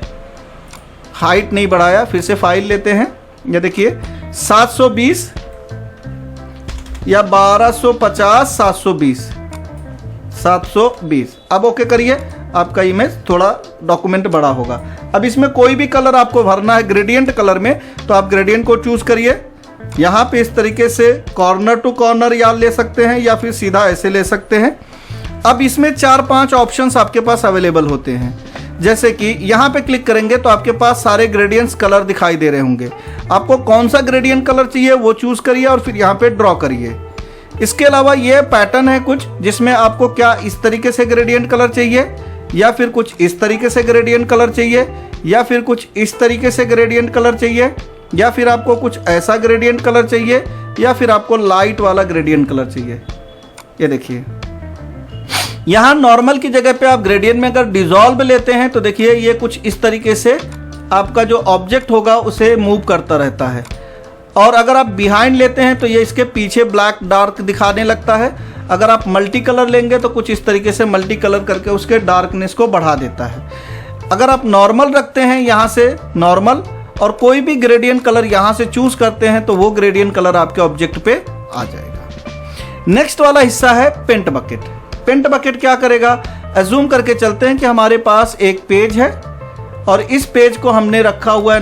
हाइट नहीं बढ़ाया, फिर से फाइल लेते हैं। ये देखिए 720 या 1250 720। अब ओके करिए, आपका इमेज थोड़ा डॉक्यूमेंट बड़ा होगा। अब इसमें कोई भी कलर आपको भरना है ग्रेडियंट कलर में, तो आप ग्रेडियंट को चूज करिए। यहाँ पे इस तरीके से कॉर्नर टू कॉर्नर या ले सकते हैं या फिर सीधा ऐसे ले सकते हैं। अब इसमें 4-5 ऑप्शंस आपके पास अवेलेबल होते हैं। जैसे कि यहाँ पे क्लिक करेंगे तो आपके पास सारे ग्रेडियंट्स कलर दिखाई दे रहे होंगे। आपको कौन सा ग्रेडियंट कलर चाहिए वो चूज करिए और फिर यहाँ पे ड्रॉ करिए। इसके अलावा ये पैटर्न है कुछ जिसमें आपको क्या इस तरीके से ग्रेडियंट कलर चाहिए, या फिर कुछ इस तरीके से ग्रेडियंट कलर चाहिए, या फिर कुछ इस तरीके से ग्रेडियंट कलर चाहिए, या फिर आपको कुछ ऐसा ग्रेडियंट कलर चाहिए, या फिर आपको लाइट वाला ग्रेडियंट कलर चाहिए। ये देखिए यहाँ नॉर्मल की जगह पे आप ग्रेडियंट में अगर डिसॉल्व लेते हैं तो देखिए ये कुछ इस तरीके से आपका जो ऑब्जेक्ट होगा उसे मूव करता रहता है। और अगर आप बिहाइंड लेते हैं तो ये इसके पीछे ब्लैक डार्क दिखाने लगता है। अगर आप मल्टी कलर लेंगे तो कुछ इस तरीके से मल्टी कलर करके उसके डार्कनेस को बढ़ा देता है। अगर आप नॉर्मल रखते हैं यहाँ से नॉर्मल और कोई भी ग्रेडियंट कलर यहाँ से चूज करते हैं तो वो ग्रेडियंट कलर आपके ऑब्जेक्ट पे आ जाएगा। नेक्स्ट वाला हिस्सा है पेंट बकेट। पेंट बकेट क्या करेगा, अज्यूम करके चलते हैं कि हमारे पास एक पेज है और इस पेज को हमने रखा हुआ है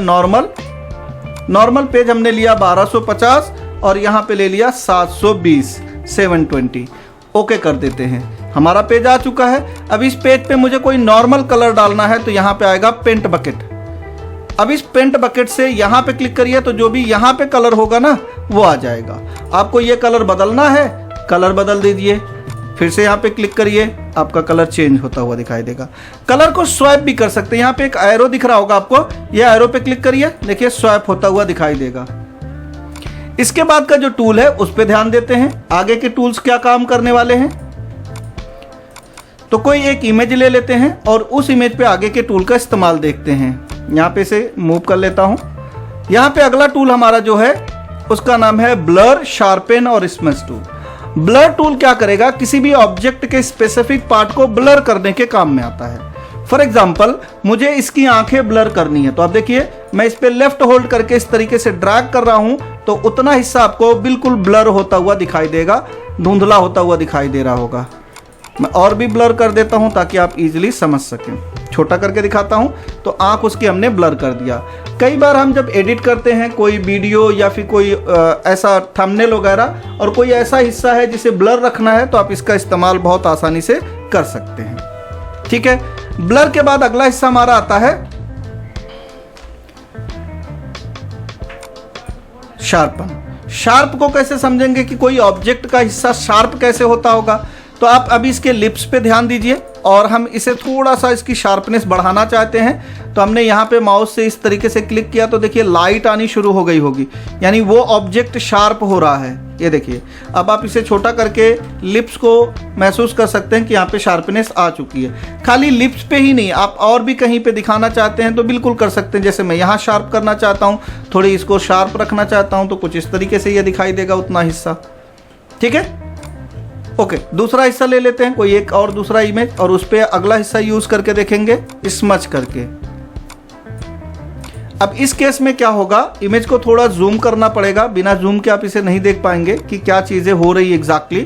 नॉर्मल पेज हमने लिया 1250 और यहाँ पे ले लिया 720 ओके कर देते हैं। हमारा पेज आ चुका है। अब इस पेज पे मुझे कोई नॉर्मल कलर डालना है तो यहाँ पे आएगा पेंट बकेट। अब इस पेंट बकेट से यहाँ पे क्लिक करिए तो जो भी यहाँ पे कलर होगा ना वो आ जाएगा। आपको ये कलर बदलना है, कलर बदल दीजिए। फिर से यहाँ पे क्लिक करिए, आपका कलर चेंज होता हुआ दिखाई देगा। कलर को स्वैप भी कर सकते हैं। यहाँ पे एक एरो दिख रहा होगा आपको, ये एरो पे क्लिक करिए, देखिए स्वैप होता हुआ दिखाई देगा। इसके बाद का जो टूल है उस पे ध्यान देते हैं। आगे के टूल्स क्या काम करने वाले हैं, तो कोई एक इमेज ले लेते हैं और उस इमेज पे आगे के टूल का इस्तेमाल देखते हैं। यहाँ पे से मूव कर लेता हूँ। यहाँ पे अगला टूल हमारा जो है उसका नाम है ब्लर, शार्पेन और स्मज टूल। ब्लर टूल क्या करेगा, किसी भी ऑब्जेक्ट के स्पेसिफिक पार्ट को ब्लर करने के काम में आता है। फॉर एग्जाम्पल मुझे इसकी आंखें ब्लर करनी है तो आप देखिए मैं इस पे लेफ्ट होल्ड करके इस तरीके से ड्रैग कर रहा हूं तो उतना हिस्सा आपको बिल्कुल ब्लर होता हुआ दिखाई देगा, धुंधला होता हुआ दिखाई दे रहा होगा। मैं और भी ब्लर कर देता हूं ताकि आप इजीली समझ सकें। छोटा करके दिखाता हूं तो आंख उसकी हमने ब्लर कर दिया। कई बार हम जब एडिट करते हैं कोई वीडियो या फिर कोई ऐसा थंबनेल वगैरह और कोई ऐसा हिस्सा है जिसे ब्लर रखना है तो आप इसका इस्तेमाल बहुत आसानी से कर सकते हैं। ठीक है, ब्लर के बाद अगला हिस्सा हमारा आता है शार्पन। शार्प को कैसे समझेंगे कि कोई ऑब्जेक्ट का हिस्सा शार्प कैसे होता होगा, तो आप अभी इसके लिप्स पे ध्यान दीजिए। और हम इसे थोड़ा सा इसकी शार्पनेस बढ़ाना चाहते हैं तो हमने यहाँ पे माउस से इस तरीके से क्लिक किया तो देखिए लाइट आनी शुरू हो गई होगी, यानी वो ऑब्जेक्ट शार्प हो रहा है। ये देखिए, अब आप इसे छोटा करके लिप्स को महसूस कर सकते हैं कि यहाँ पे शार्पनेस आ चुकी है। खाली लिप्स पे ही नहीं, आप और भी कहीं पे दिखाना चाहते हैं तो बिल्कुल कर सकते हैं। जैसे मैं यहाँ शार्प करना चाहता हूँ, थोड़ी इसको शार्प रखना चाहता हूँ तो कुछ इस तरीके से ये दिखाई देगा उतना हिस्सा। ठीक है, ओके। दूसरा हिस्सा ले लेते हैं, कोई एक और दूसरा इमेज, और उस पर अगला हिस्सा यूज करके देखेंगे स्मच करके। अब इस केस में क्या होगा, इमेज को थोड़ा जूम करना पड़ेगा, बिना जूम के आप इसे नहीं देख पाएंगे कि क्या चीज़ें हो रही एग्जैक्टली।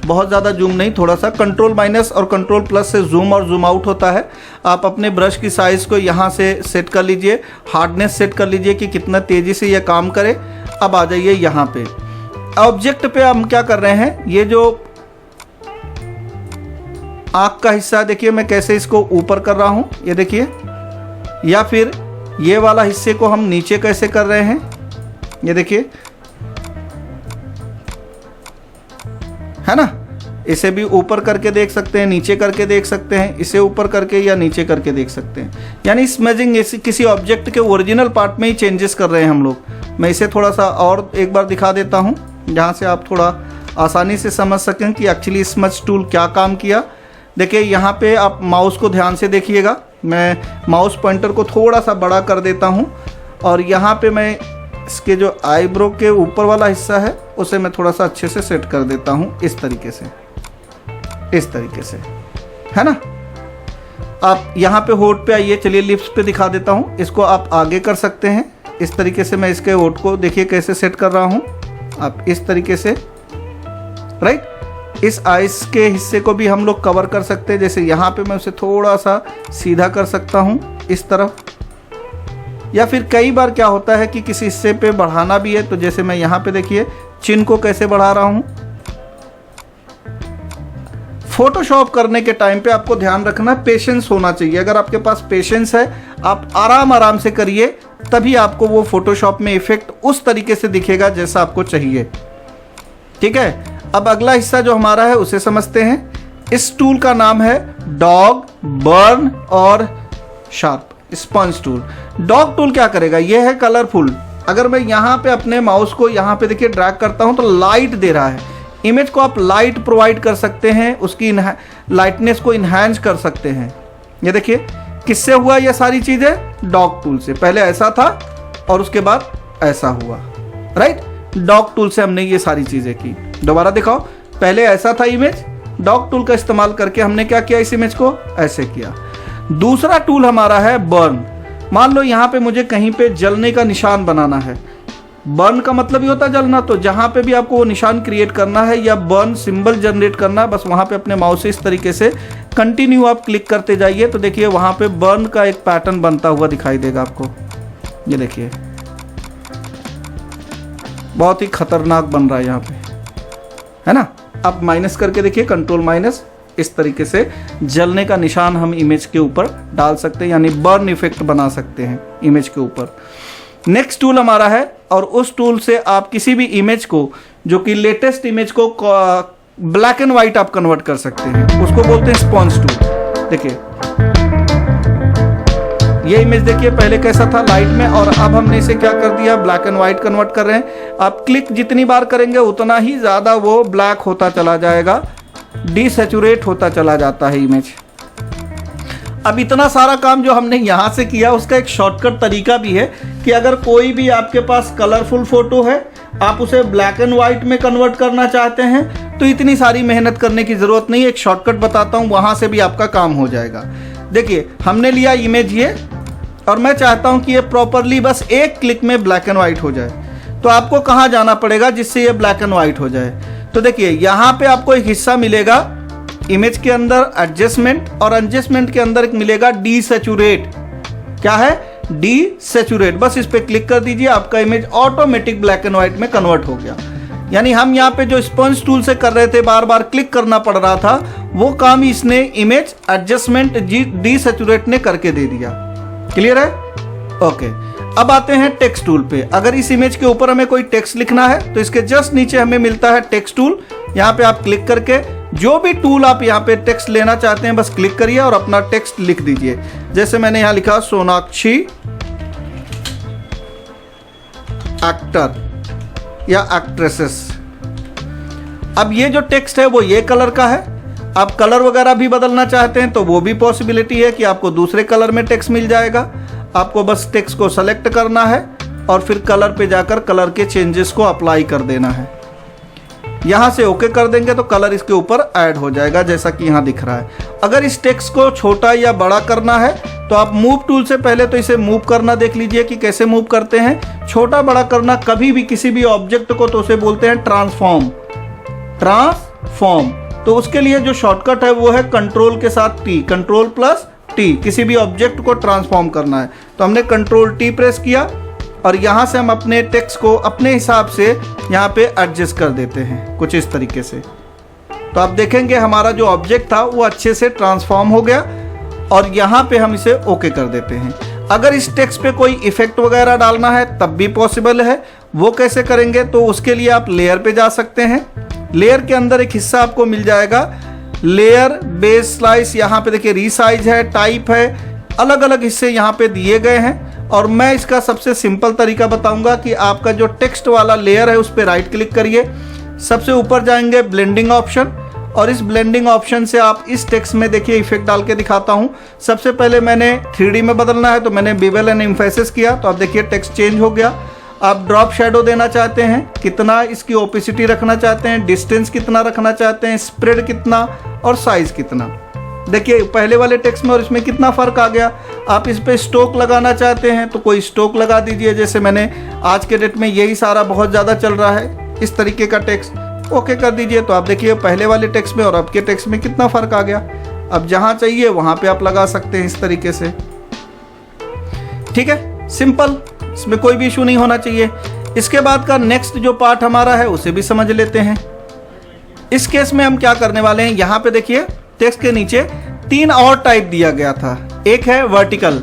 बहुत ज़्यादा जूम नहीं, थोड़ा सा कंट्रोल माइनस और कंट्रोल प्लस से जूम और जूम आउट होता है। आप अपने ब्रश की साइज़ को यहाँ से सेट कर लीजिए, हार्डनेस सेट कर लीजिए कि कितना तेज़ी से यह काम करे। अब आ जाइए यहाँ पे ऑब्जेक्ट पे, हम क्या कर रहे हैं, ये जो आँख का हिस्सा देखिए मैं कैसे इसको ऊपर कर रहा हूँ, ये देखिए, या फिर ये वाला हिस्से को हम नीचे कैसे कर रहे हैं, ये देखिए, है ना। इसे भी ऊपर करके देख सकते हैं, नीचे करके देख सकते हैं, इसे ऊपर करके या नीचे करके देख सकते हैं। यानी स्मजिंग किसी ऑब्जेक्ट के ओरिजिनल पार्ट में ही चेंजेस कर रहे हैं हम लोग। मैं इसे थोड़ा सा और एक बार दिखा देता हूँ, जहाँ से आप थोड़ा आसानी से समझ सकें कि एक्चुअली स्मज टूल क्या काम किया। देखिए यहाँ पे आप माउस को ध्यान से देखिएगा, मैं माउस पॉइंटर को थोड़ा सा बड़ा कर देता हूँ और यहाँ पे मैं इसके जो आईब्रो के ऊपर वाला हिस्सा है उसे मैं थोड़ा सा अच्छे से सेट कर देता हूँ, इस तरीके से, है ना। आप यहाँ पे होठ पे आइए, चलिए लिप्स पे दिखा देता हूँ। इसको आप आगे कर सकते हैं, इस तरीके से मैं इसके होठ को देखिए कैसे सेट कर रहा हूँ, आप इस तरीके से, राइट। इस आइस के हिस्से को भी हम लोग कवर कर सकते हैं, जैसे यहाँ पे मैं उसे थोड़ा सा सीधा कर सकता हूँ इस तरफ। या फिर कई बार क्या होता है कि किसी हिस्से पे बढ़ाना भी है, तो जैसे मैं यहाँ पे देखिए चिन को कैसे बढ़ा रहा हूँ। फोटोशॉप करने के टाइम पे आपको ध्यान रखना, पेशेंस होना चाहिए। अगर आपके पास पेशेंस है, आप आराम से करिए, तभी आपको वो फोटोशॉप में इफेक्ट उस तरीके से दिखेगा जैसा आपको चाहिए। ठीक है, अब अगला हिस्सा जो हमारा है उसे समझते हैं। इस टूल का नाम है डॉग, बर्न और sharp sponge tool. Dog tool क्या करेगा, ये है कलरफुल। अगर मैं यहाँ पे अपने माउस को यहाँ पे देखिए ड्रैग करता हूँ तो लाइट दे रहा है। इमेज को आप लाइट प्रोवाइड कर सकते हैं, उसकी लाइटनेस को इन्हांस कर सकते हैं। ये देखिए किससे हुआ ये सारी चीज़ें, डॉग टूल से। पहले ऐसा था और उसके बाद ऐसा हुआ, राइट। डॉग टूल से हमने ये सारी चीज़ें की। दोबारा दिखाओ, पहले ऐसा था इमेज, डॉग टूल का इस्तेमाल करके हमने क्या किया, इस इमेज को ऐसे किया। दूसरा टूल हमारा है बर्न। मान लो यहाँ पे मुझे कहीं पे जलने का निशान बनाना है। बर्न का मतलब ही होता है जलना, तो जहाँ पे भी आपको वो निशान क्रिएट करना है या बर्न सिंबल जनरेट करना है, बस वहाँ पे अपने माउस से इस तरीके से कंटिन्यू आप क्लिक करते जाइए, तो देखिए वहाँ पे बर्न का एक पैटर्न बनता हुआ दिखाई देगा आपको। ये देखिए बहुत ही खतरनाक बन रहा है यहाँ पे, है ना। आप माइनस करके देखिए, कंट्रोल माइनस, इस तरीके से जलने का निशान हम इमेज के ऊपर डाल सकते हैं, यानी बर्न इफेक्ट बना सकते हैं इमेज के ऊपर। नेक्स्ट टूल हमारा है, और उस टूल से आप किसी भी इमेज को, जो कि लेटेस्ट इमेज को ब्लैक एंड व्हाइट आप कन्वर्ट कर सकते हैं, उसको बोलते हैं स्पंज टूल। देखिए ये इमेज देखिए पहले कैसा था लाइट में, और अब हमने इसे क्या कर दिया, ब्लैक एंड व्हाइट कन्वर्ट कर रहे हैं। आप क्लिक जितनी बार करेंगे उतना ही ज़्यादा वो ब्लैक होता चला जाएगा, डीसैचुरेट होता चला जाता है इमेज। अब इतना सारा काम जो हमने यहाँ से किया, उसका एक शॉर्टकट तरीका भी है कि अगर कोई भी आपके पास कलरफुल फोटो है, आप उसे ब्लैक एंड व्हाइट में कन्वर्ट करना चाहते हैं, तो इतनी सारी मेहनत करने की ज़रूरत नहीं। एक शॉर्टकट बताता हूँ, वहाँ से भी आपका काम हो जाएगा। देखिए हमने लिया इमेज ये, और मैं चाहता हूँ कि ये प्रॉपरली बस एक क्लिक में ब्लैक एंड व्हाइट हो जाए। तो आपको कहाँ जाना पड़ेगा जिससे ये ब्लैक एंड व्हाइट हो जाए, तो देखिए यहाँ पे आपको एक हिस्सा मिलेगा इमेज के अंदर एडजस्टमेंट, और एडजस्टमेंट के अंदर एक मिलेगा डीसैचुरेट। क्या है, डीसैचुरेट। बस इस पे क्लिक कर दीजिए, आपका image automatic black and white में कन्वर्ट हो गया। यानी हम यहाँ पे जो स्पंज टूल से कर रहे थे, बार बार क्लिक करना पड़ रहा था, वो काम इसने इमेज एडजस्टमेंट डीसैचुरेट ने करके दे दिया। क्लियर है, ओके। अब आते हैं टेक्स्ट टूल पे। अगर इस इमेज के ऊपर हमें कोई टेक्स्ट लिखना है तो इसके जस्ट नीचे हमें मिलता है टेक्स्ट टूल। यहाँ पे आप क्लिक करके जो भी टूल आप यहाँ पे टेक्स्ट लेना चाहते हैं बस क्लिक करिए और अपना टेक्स्ट लिख दीजिए। जैसे मैंने यहाँ लिखा सोनाक्षी एक्टर या एक्ट्रेसेस। अब ये जो टेक्स्ट है वो ये कलर का है। आप कलर वगैरह भी बदलना चाहते हैं तो वो भी पॉसिबिलिटी है कि आपको दूसरे कलर में टेक्स्ट मिल जाएगा। आपको बस टेक्स्ट को सेलेक्ट करना है और फिर कलर पे जाकर कलर के चेंजेस को अप्लाई कर देना है। यहाँ से ओके कर देंगे तो कलर इसके ऊपर ऐड हो जाएगा जैसा कि यहाँ दिख रहा है। अगर इस टेक्स्ट को छोटा या बड़ा करना है तो आप मूव टूल से पहले तो इसे मूव करना देख लीजिए कि कैसे मूव करते हैं। छोटा बड़ा करना कभी भी किसी भी ऑब्जेक्ट को तो उसे बोलते हैं ट्रांसफॉर्म। तो उसके लिए जो शॉर्टकट है वो है कंट्रोल के साथ टी, कंट्रोल प्लस टी। किसी भी ऑब्जेक्ट को ट्रांसफॉर्म करना है तो हमने कंट्रोल टी प्रेस किया और यहाँ से हम अपने टेक्स्ट को अपने हिसाब से यहाँ पे एडजस्ट कर देते हैं कुछ इस तरीके से। तो आप देखेंगे हमारा जो ऑब्जेक्ट था वो अच्छे से ट्रांसफॉर्म हो गया और यहाँ पे हम इसे ओके कर देते हैं। अगर इस टेक्स्ट पे कोई इफेक्ट वगैरह डालना है तब भी पॉसिबल है। वो कैसे करेंगे तो उसके लिए आप लेयर पे जा सकते हैं। लेयर के अंदर एक हिस्सा आपको मिल जाएगा लेयर बेस स्लाइस। यहाँ पे देखिए रीसाइज है, टाइप है, अलग अलग हिस्से यहाँ पे दिए गए हैं। और मैं इसका सबसे सिंपल तरीका बताऊंगा कि आपका जो टेक्स्ट वाला लेयर है उस पर राइट क्लिक करिए, सबसे ऊपर जाएंगे ब्लेंडिंग ऑप्शन और इस ब्लेंडिंग ऑप्शन से आप इस टेक्स्ट में देखिए इफेक्ट डाल के दिखाता हूँ। सबसे पहले मैंने 3D में बदलना है तो मैंने बेवल एंड एम्फेसिस किया तो आप देखिए टेक्स्ट चेंज हो गया। आप ड्रॉप शेडो देना चाहते हैं, कितना इसकी ओपेसिटी रखना चाहते हैं, डिस्टेंस कितना रखना चाहते हैं, स्प्रेड कितना और साइज कितना। देखिए पहले वाले टेक्स्ट में और इसमें कितना फ़र्क आ गया। आप इस पे स्टोक लगाना चाहते हैं तो कोई स्टोक लगा दीजिए। जैसे मैंने आज के डेट में यही सारा बहुत ज़्यादा चल रहा है इस तरीके का टेक्स्ट, ओके कर दीजिए। तो आप देखिए पहले वाले टेक्स्ट में और अब के टेक्स्ट में कितना फ़र्क आ गया। अब जहाँ चाहिए वहाँ पे आप लगा सकते हैं इस तरीके से। ठीक है, सिंपल, इसमें कोई भी इशू नहीं होना चाहिए। इसके बाद का नेक्स्ट जो पार्ट हमारा है उसे भी समझ लेते हैं। इस केस में हम क्या करने वाले हैं, यहाँ पे देखिए टेक्स्ट के नीचे 3 और टाइप दिया गया था। एक है वर्टिकल।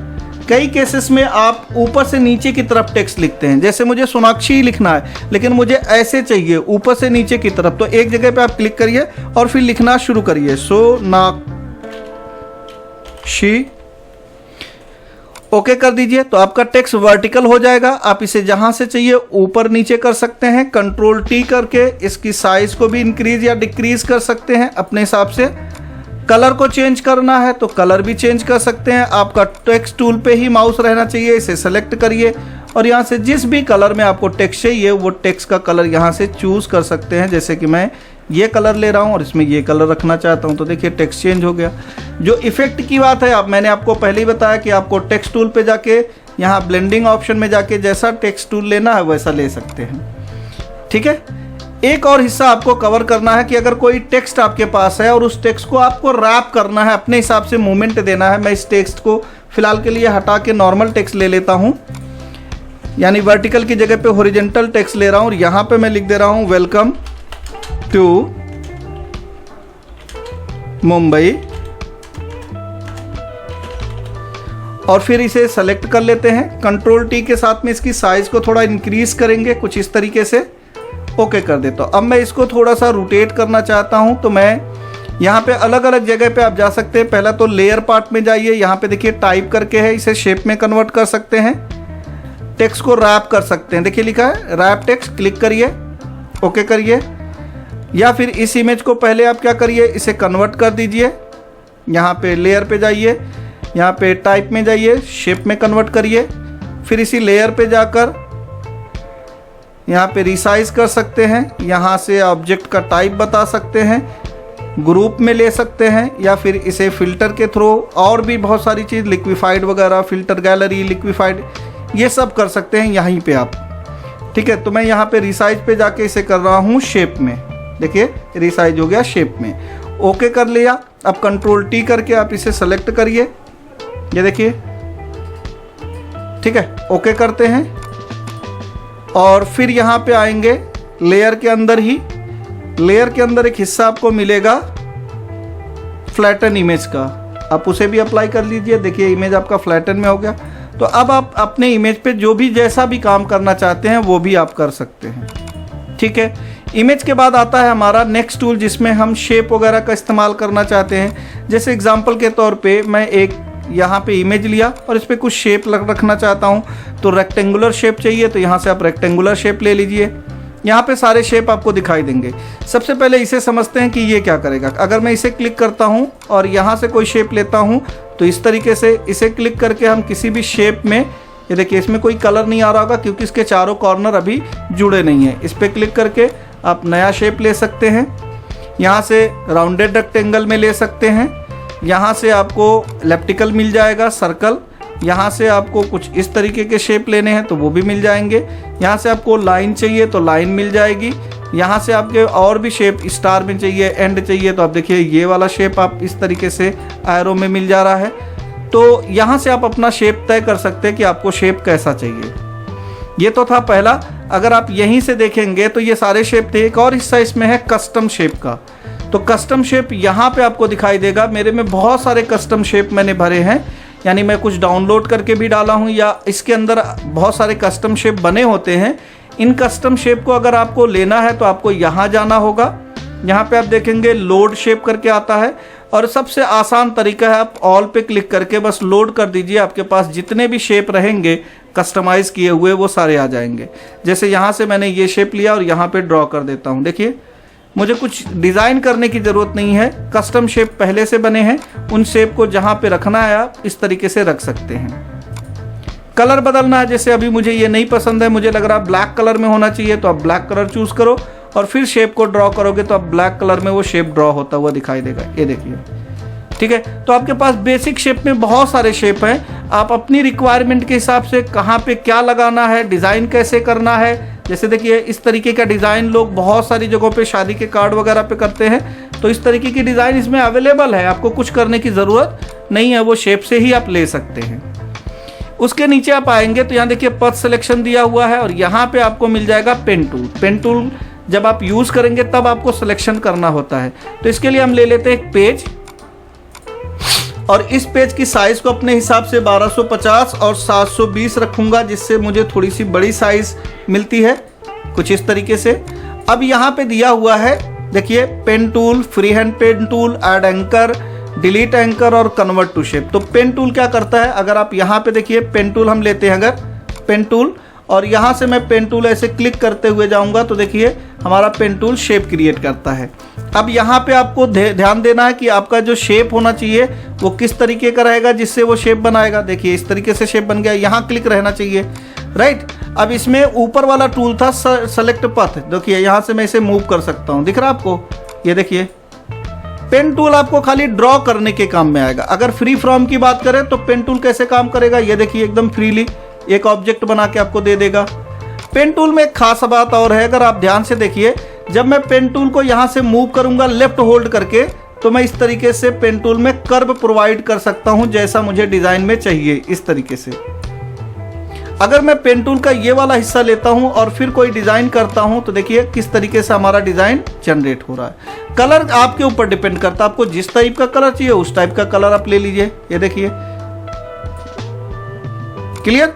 कई केसेस में आप ऊपर से नीचे की तरफ टेक्स्ट लिखते हैं। जैसे मुझे सोनाक्षी लिखना है लेकिन मुझे ऐसे चाहिए ऊपर से नीचे की तरफ, तो एक जगह पे आप क्लिक करिए और फिर लिखना शुरू करिए सोनाक्षी, ओके कर दीजिए तो आपका टेक्स्ट वर्टिकल हो जाएगा। आप इसे जहां से चाहिए ऊपर नीचे कर सकते हैं। कंट्रोल टी करके इसकी साइज को भी इंक्रीज या डिक्रीज कर सकते हैं अपने हिसाब से। कलर को चेंज करना है तो कलर भी चेंज कर सकते हैं। आपका टेक्स्ट टूल पे ही माउस रहना चाहिए, इसे सेलेक्ट करिए और यहाँ से जिस भी कलर में आपको टेक्स्ट चाहिए वो टेक्स्ट का कलर यहाँ से चूज़ कर सकते हैं। जैसे कि मैं ये कलर ले रहा हूँ और इसमें ये कलर रखना चाहता हूँ तो देखिए टेक्स्ट चेंज हो गया। जो इफेक्ट की बात है, अब मैंने आपको पहले ही बताया कि आपको टेक्स्ट टूल पे जाके यहाँ ब्लेंडिंग ऑप्शन में जाके जैसा टेक्स्ट टूल लेना है वैसा ले सकते हैं। ठीक है, एक और हिस्सा आपको कवर करना है कि अगर कोई टेक्स्ट आपके पास है और उस टेक्स्ट को आपको रैप करना है, अपने हिसाब से मूवमेंट देना है। मैं इस टेक्स्ट को फिलहाल के लिए हटा के नॉर्मल टेक्स्ट ले लेता हूँ, यानी वर्टिकल की जगह पे हॉरिजॉन्टल टेक्स्ट ले रहा हूँ और यहाँ पे मैं लिख दे रहा हूँ वेलकम टू मुंबई और फिर इसे सेलेक्ट कर लेते हैं। कंट्रोल टी के साथ में इसकी साइज को थोड़ा इंक्रीज करेंगे कुछ इस तरीके से, ओके कर देता हूँ। अब मैं इसको थोड़ा सा रोटेट करना चाहता हूँ तो मैं यहाँ पे अलग अलग जगह पे आप जा सकते हैं। पहला तो लेयर पार्ट में जाइए, यहाँ पे देखिए टाइप करके है, इसे शेप में कन्वर्ट कर सकते हैं। टेक्स्ट को रैप कर सकते हैं, देखिए लिखा है रैप टेक्स्ट, क्लिक करिए, ओके करिए। या फिर इस इमेज को पहले आप क्या करिए, इसे कन्वर्ट कर दीजिए। यहाँ पे लेयर पे जाइए, यहाँ पे टाइप में जाइए, शेप में कन्वर्ट करिए। फिर इसी लेयर पे जाकर यहाँ पे रिसाइज कर सकते हैं। यहाँ से ऑब्जेक्ट का टाइप बता सकते हैं, ग्रुप में ले सकते हैं या फिर इसे फिल्टर के थ्रू और भी बहुत सारी चीज़, लिक्विफाइड वगैरह, फिल्टर गैलरी, लिक्विफाइड, ये सब कर सकते हैं यहीं पे आप। ठीक है, तो मैं यहाँ पे रिसाइज पे जाके इसे कर रहा हूँ शेप में। देखिए रिसाइज हो गया शेप में, ओके कर लिया। अब कंट्रोल टी करके आप इसे सेलेक्ट करिए, ये देखिए। ठीक है, ओके करते हैं और फिर यहाँ पे आएंगे लेयर के अंदर ही। लेयर के अंदर एक हिस्सा आपको मिलेगा फ्लैटन इमेज का, आप उसे भी अप्लाई कर लीजिए। देखिए इमेज आपका फ्लैटन में हो गया। तो अब आप अपने इमेज पे जो भी जैसा भी काम करना चाहते हैं वो भी आप कर सकते हैं। ठीक है। इमेज के बाद आता है हमारा नेक्स्ट टूल, जिसमें हम शेप वगैरह का इस्तेमाल करना चाहते हैं। जैसे एग्जांपल के तौर पे मैं एक यहाँ पे इमेज लिया और इस पर कुछ शेप रखना चाहता हूँ, तो रेक्टेंगुलर शेप चाहिए तो यहाँ से आप रेक्टेंगुलर शेप ले लीजिए। यहाँ पे सारे शेप आपको दिखाई देंगे। सबसे पहले इसे समझते हैं कि ये क्या करेगा। अगर मैं इसे क्लिक करता हूँ और यहाँ से कोई शेप लेता हूँ तो इस तरीके से इसे क्लिक करके हम किसी भी शेप में, ये देखिए इसमें कोई कलर नहीं आ रहा होगा क्योंकि इसके चारों कॉर्नर अभी जुड़े नहीं हैं। इस पर क्लिक करके आप नया शेप ले सकते हैं। यहाँ से राउंडेड रेक्टेंगल में ले सकते हैं। यहाँ से आपको एलिप्टिकल मिल जाएगा, सर्कल। यहाँ से आपको कुछ इस तरीके के शेप लेने हैं तो वो भी मिल जाएंगे। यहाँ से आपको लाइन चाहिए तो लाइन मिल जाएगी। यहाँ से आपके और भी शेप, स्टार में चाहिए, एंड चाहिए तो आप देखिए ये वाला शेप आप इस तरीके से एरो में मिल जा रहा है। तो यहाँ से आप अपना शेप तय कर सकते हैं कि आपको शेप कैसा चाहिए। ये तो था पहला। अगर आप यहीं से देखेंगे तो ये सारे शेप थे। एक और हिस्सा इसमें है कस्टम शेप का। तो कस्टम शेप यहाँ पे आपको दिखाई देगा। मेरे में बहुत सारे कस्टम शेप मैंने भरे हैं, यानी मैं कुछ डाउनलोड करके भी डाला हूँ या इसके अंदर बहुत सारे कस्टम शेप बने होते हैं। इन कस्टम शेप को अगर आपको लेना है तो आपको यहाँ जाना होगा। यहाँ पे आप देखेंगे लोड शेप करके आता है और सबसे आसान तरीका है, आप ऑल पे क्लिक करके बस लोड कर दीजिए। आपके पास जितने भी शेप रहेंगे कस्टमाइज़ किए हुए वो सारे आ जाएंगे। जैसे यहाँ से मैंने ये शेप लिया और यहाँ पे ड्रॉ कर देता हूँ। देखिए मुझे कुछ डिज़ाइन करने की ज़रूरत नहीं है, कस्टम शेप पहले से बने हैं। उन शेप को जहाँ पे रखना है आप इस तरीके से रख सकते हैं। कलर बदलना है, जैसे अभी मुझे ये नहीं पसंद है, मुझे लग रहा है ब्लैक कलर में होना चाहिए तो आप ब्लैक कलर चूज़ करो और फिर शेप को ड्रॉ करोगे तो आप ब्लैक कलर में वो शेप ड्रॉ होता हुआ दिखाई देगा। ये देखिए, ठीक है। तो आपके पास बेसिक शेप में बहुत सारे शेप हैं। आप अपनी रिक्वायरमेंट के हिसाब से कहाँ पे क्या लगाना है, डिज़ाइन कैसे करना है। जैसे देखिए इस तरीके का डिज़ाइन लोग बहुत सारी जगहों पे शादी के कार्ड वगैरह पे करते हैं, तो इस तरीके की डिज़ाइन इसमें अवेलेबल है। आपको कुछ करने की ज़रूरत नहीं है, वो शेप से ही आप ले सकते हैं। उसके नीचे आप आएंगे तो यहाँ देखिए पथ सिलेक्शन दिया हुआ है और यहाँ पे आपको मिल जाएगा पेन टूल। पेन टूल जब आप यूज़ करेंगे तब आपको सिलेक्शन करना होता है। तो इसके लिए हम ले लेते हैं एक पेज और इस पेज की साइज़ को अपने हिसाब से 1250 और 720 रखूँगा, जिससे मुझे थोड़ी सी बड़ी साइज़ मिलती है कुछ इस तरीके से। अब यहाँ पे दिया हुआ है देखिए pen tool, free hand pen tool, add anchor, delete anchor और कन्वर्ट टू शेप। तो पेन टूल क्या करता है, अगर आप यहाँ पे देखिए पेन टूल हम लेते हैं, अगर पेन टूल और यहाँ से मैं पेन टूल ऐसे क्लिक करते हुए जाऊँगा तो देखिए हमारा पेन टूल शेप क्रिएट करता है। अब यहाँ पे आपको ध्यान देना है कि आपका जो शेप होना चाहिए वो किस तरीके का रहेगा जिससे वो शेप बनाएगा। देखिए इस तरीके से शेप बन गया, यहाँ क्लिक रहना चाहिए, राइट। अब इसमें ऊपर वाला टूल था सेलेक्ट पथ, देखिए यहाँ से मैं इसे मूव कर सकता हूँ, दिख रहा है आपको। ये देखिए पेन टूल आपको खाली ड्रॉ करने के काम में आएगा। अगर फ्री फ्रॉम की बात करें तो पेन टूल कैसे काम करेगा, ये देखिए एकदम फ्रीली एक ऑब्जेक्ट बना के आपको दे देगा। पेन टूल में एक खास बात और है, अगर आप ध्यान से देखिए, जब मैं पेन टूल को यहाँ से मूव करूँगा लेफ्ट होल्ड करके तो मैं इस तरीके से पेन टूल में कर्व प्रोवाइड कर सकता हूँ जैसा मुझे डिज़ाइन में चाहिए, इस तरीके से। अगर मैं पेन टूल का ये वाला हिस्सा लेता हूँ और फिर कोई डिज़ाइन करता हूँ तो देखिए किस तरीके से हमारा डिज़ाइन जनरेट हो रहा है। कलर आपके ऊपर डिपेंड करता है, आपको जिस टाइप का कलर चाहिए उस टाइप का कलर आप ले लीजिए। ये देखिए क्लियर।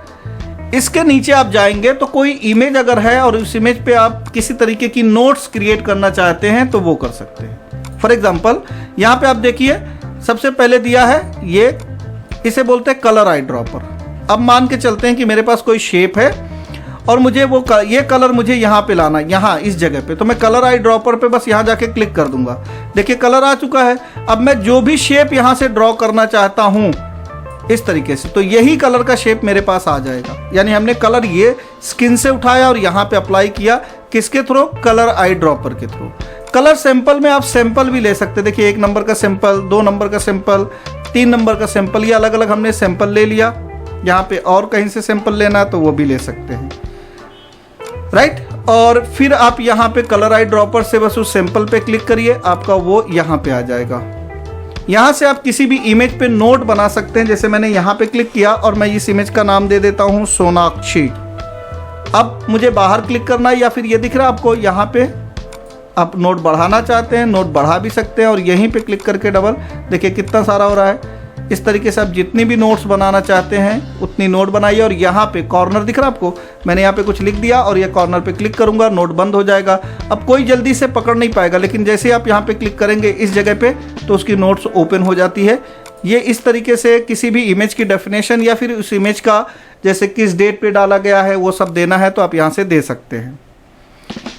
इसके नीचे आप जाएंगे तो कोई इमेज अगर है और उस इमेज पे आप किसी तरीके की नोट्स क्रिएट करना चाहते हैं तो वो कर सकते हैं। फॉर एग्जांपल यहाँ पे आप देखिए सबसे पहले दिया है ये, इसे बोलते हैं कलर आई ड्रॉपर। अब मान के चलते हैं कि मेरे पास कोई शेप है और मुझे वो ये कलर मुझे यहाँ पे लाना, यहाँ इस जगह पे, तो मैं कलर आई ड्रॉपर पे बस यहाँ जाके क्लिक कर दूंगा। देखिए कलर आ चुका है। अब मैं जो भी शेप यहाँ से ड्रॉ करना चाहता हूँ इस तरीके से, तो यही कलर का शेप मेरे पास आ जाएगा। यानी हमने कलर ये स्किन से उठाया और यहाँ पे अप्लाई किया, किसके थ्रू, कलर आई ड्रॉपर के थ्रू। कलर सैंपल में आप सैंपल भी ले सकते हैं। देखिए 1 नंबर का सैंपल, 2 नंबर का सैंपल, 3 नंबर का सैंपल, ये अलग अलग हमने सैंपल ले लिया। यहाँ पे और कहीं से सैंपल लेना है तो वो भी ले सकते हैं, राइट। और फिर आप यहाँ पे कलर आई ड्रॉपर से बस उस सैंपल पे क्लिक करिए, आपका वो यहाँ पे आ जाएगा। यहाँ से आप किसी भी इमेज पे नोट बना सकते हैं। जैसे मैंने यहाँ पे क्लिक किया और मैं इस इमेज का नाम दे देता हूँ सोनाक्षी। अब मुझे बाहर क्लिक करना है या फिर ये दिख रहा है आपको, यहाँ पे आप नोट बढ़ाना चाहते हैं, नोट बढ़ा भी सकते हैं और यहीं पे क्लिक करके डबल, देखिए कितना सारा हो रहा है। इस तरीके से आप जितनी भी नोट्स बनाना चाहते हैं उतनी नोट बनाइए। और यहाँ पे कॉर्नर दिख रहा है आपको, मैंने यहाँ पे कुछ लिख दिया और ये कॉर्नर पे क्लिक करूँगा, नोट बंद हो जाएगा। अब कोई जल्दी से पकड़ नहीं पाएगा, लेकिन जैसे ही आप यहाँ पे क्लिक करेंगे इस जगह पे तो उसकी नोट्स ओपन हो जाती है। ये इस तरीके से किसी भी इमेज की डेफिनेशन या फिर उस इमेज का जैसे किस डेट पे डाला गया है वो सब देना है तो आप यहाँ से दे सकते हैं।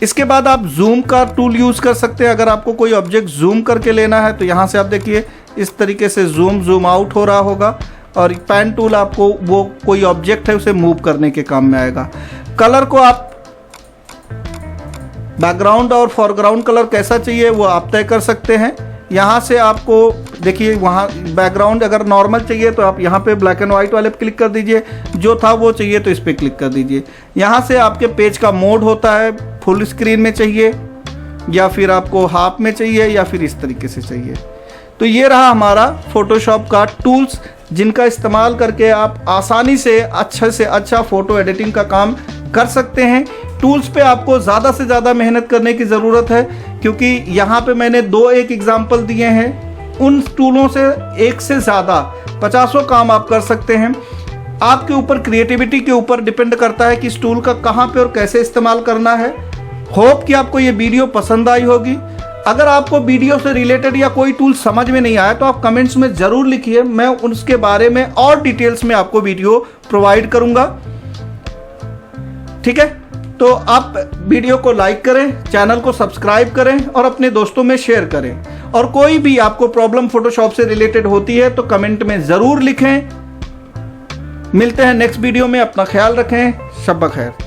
इसके बाद आप जूम का टूल यूज़ कर सकते हैं। अगर आपको कोई ऑब्जेक्ट जूम करके लेना है तो यहाँ से आप देखिए इस तरीके से जूम आउट हो रहा होगा। और पेन टूल आपको वो कोई ऑब्जेक्ट है उसे मूव करने के काम में आएगा। कलर को आप बैकग्राउंड और फोरग्राउंड कलर कैसा चाहिए वो आप तय कर सकते हैं। यहाँ से आपको देखिए वहाँ बैकग्राउंड अगर नॉर्मल चाहिए तो आप यहाँ पे ब्लैक एंड वाइट वाले पे क्लिक कर दीजिए, जो था वो चाहिए तो इस पर क्लिक कर दीजिए। यहाँ से आपके पेज का मोड होता है, फुल स्क्रीन में चाहिए या फिर आपको हाफ में चाहिए या फिर इस तरीके से चाहिए। तो ये रहा हमारा फोटोशॉप का टूल्स, जिनका इस्तेमाल करके आप आसानी से अच्छा फ़ोटो एडिटिंग का काम कर सकते हैं। टूल्स पे आपको ज़्यादा से ज़्यादा मेहनत करने की ज़रूरत है, क्योंकि यहाँ पे मैंने एक एग्जाम्पल दिए हैं। उन टूलों से एक से ज़्यादा 50 काम आप कर सकते हैं। आपके ऊपर क्रिएटिविटी के ऊपर डिपेंड करता है कि इस टूल का कहाँ पे और कैसे इस्तेमाल करना है। होप कि आपको ये वीडियो पसंद आई होगी। अगर आपको वीडियो से रिलेटेड या कोई टूल समझ में नहीं आया तो आप कमेंट्स में ज़रूर लिखिए, मैं उसके बारे में और डिटेल्स में आपको वीडियो प्रोवाइड करूँगा। ठीक है, तो आप वीडियो को लाइक करें, चैनल को सब्सक्राइब करें और अपने दोस्तों में शेयर करें। और कोई भी आपको प्रॉब्लम फोटोशॉप से रिलेटेड होती है तो कमेंट में ज़रूर लिखें। मिलते हैं नेक्स्ट वीडियो में, अपना ख्याल रखें, शब ब खैर।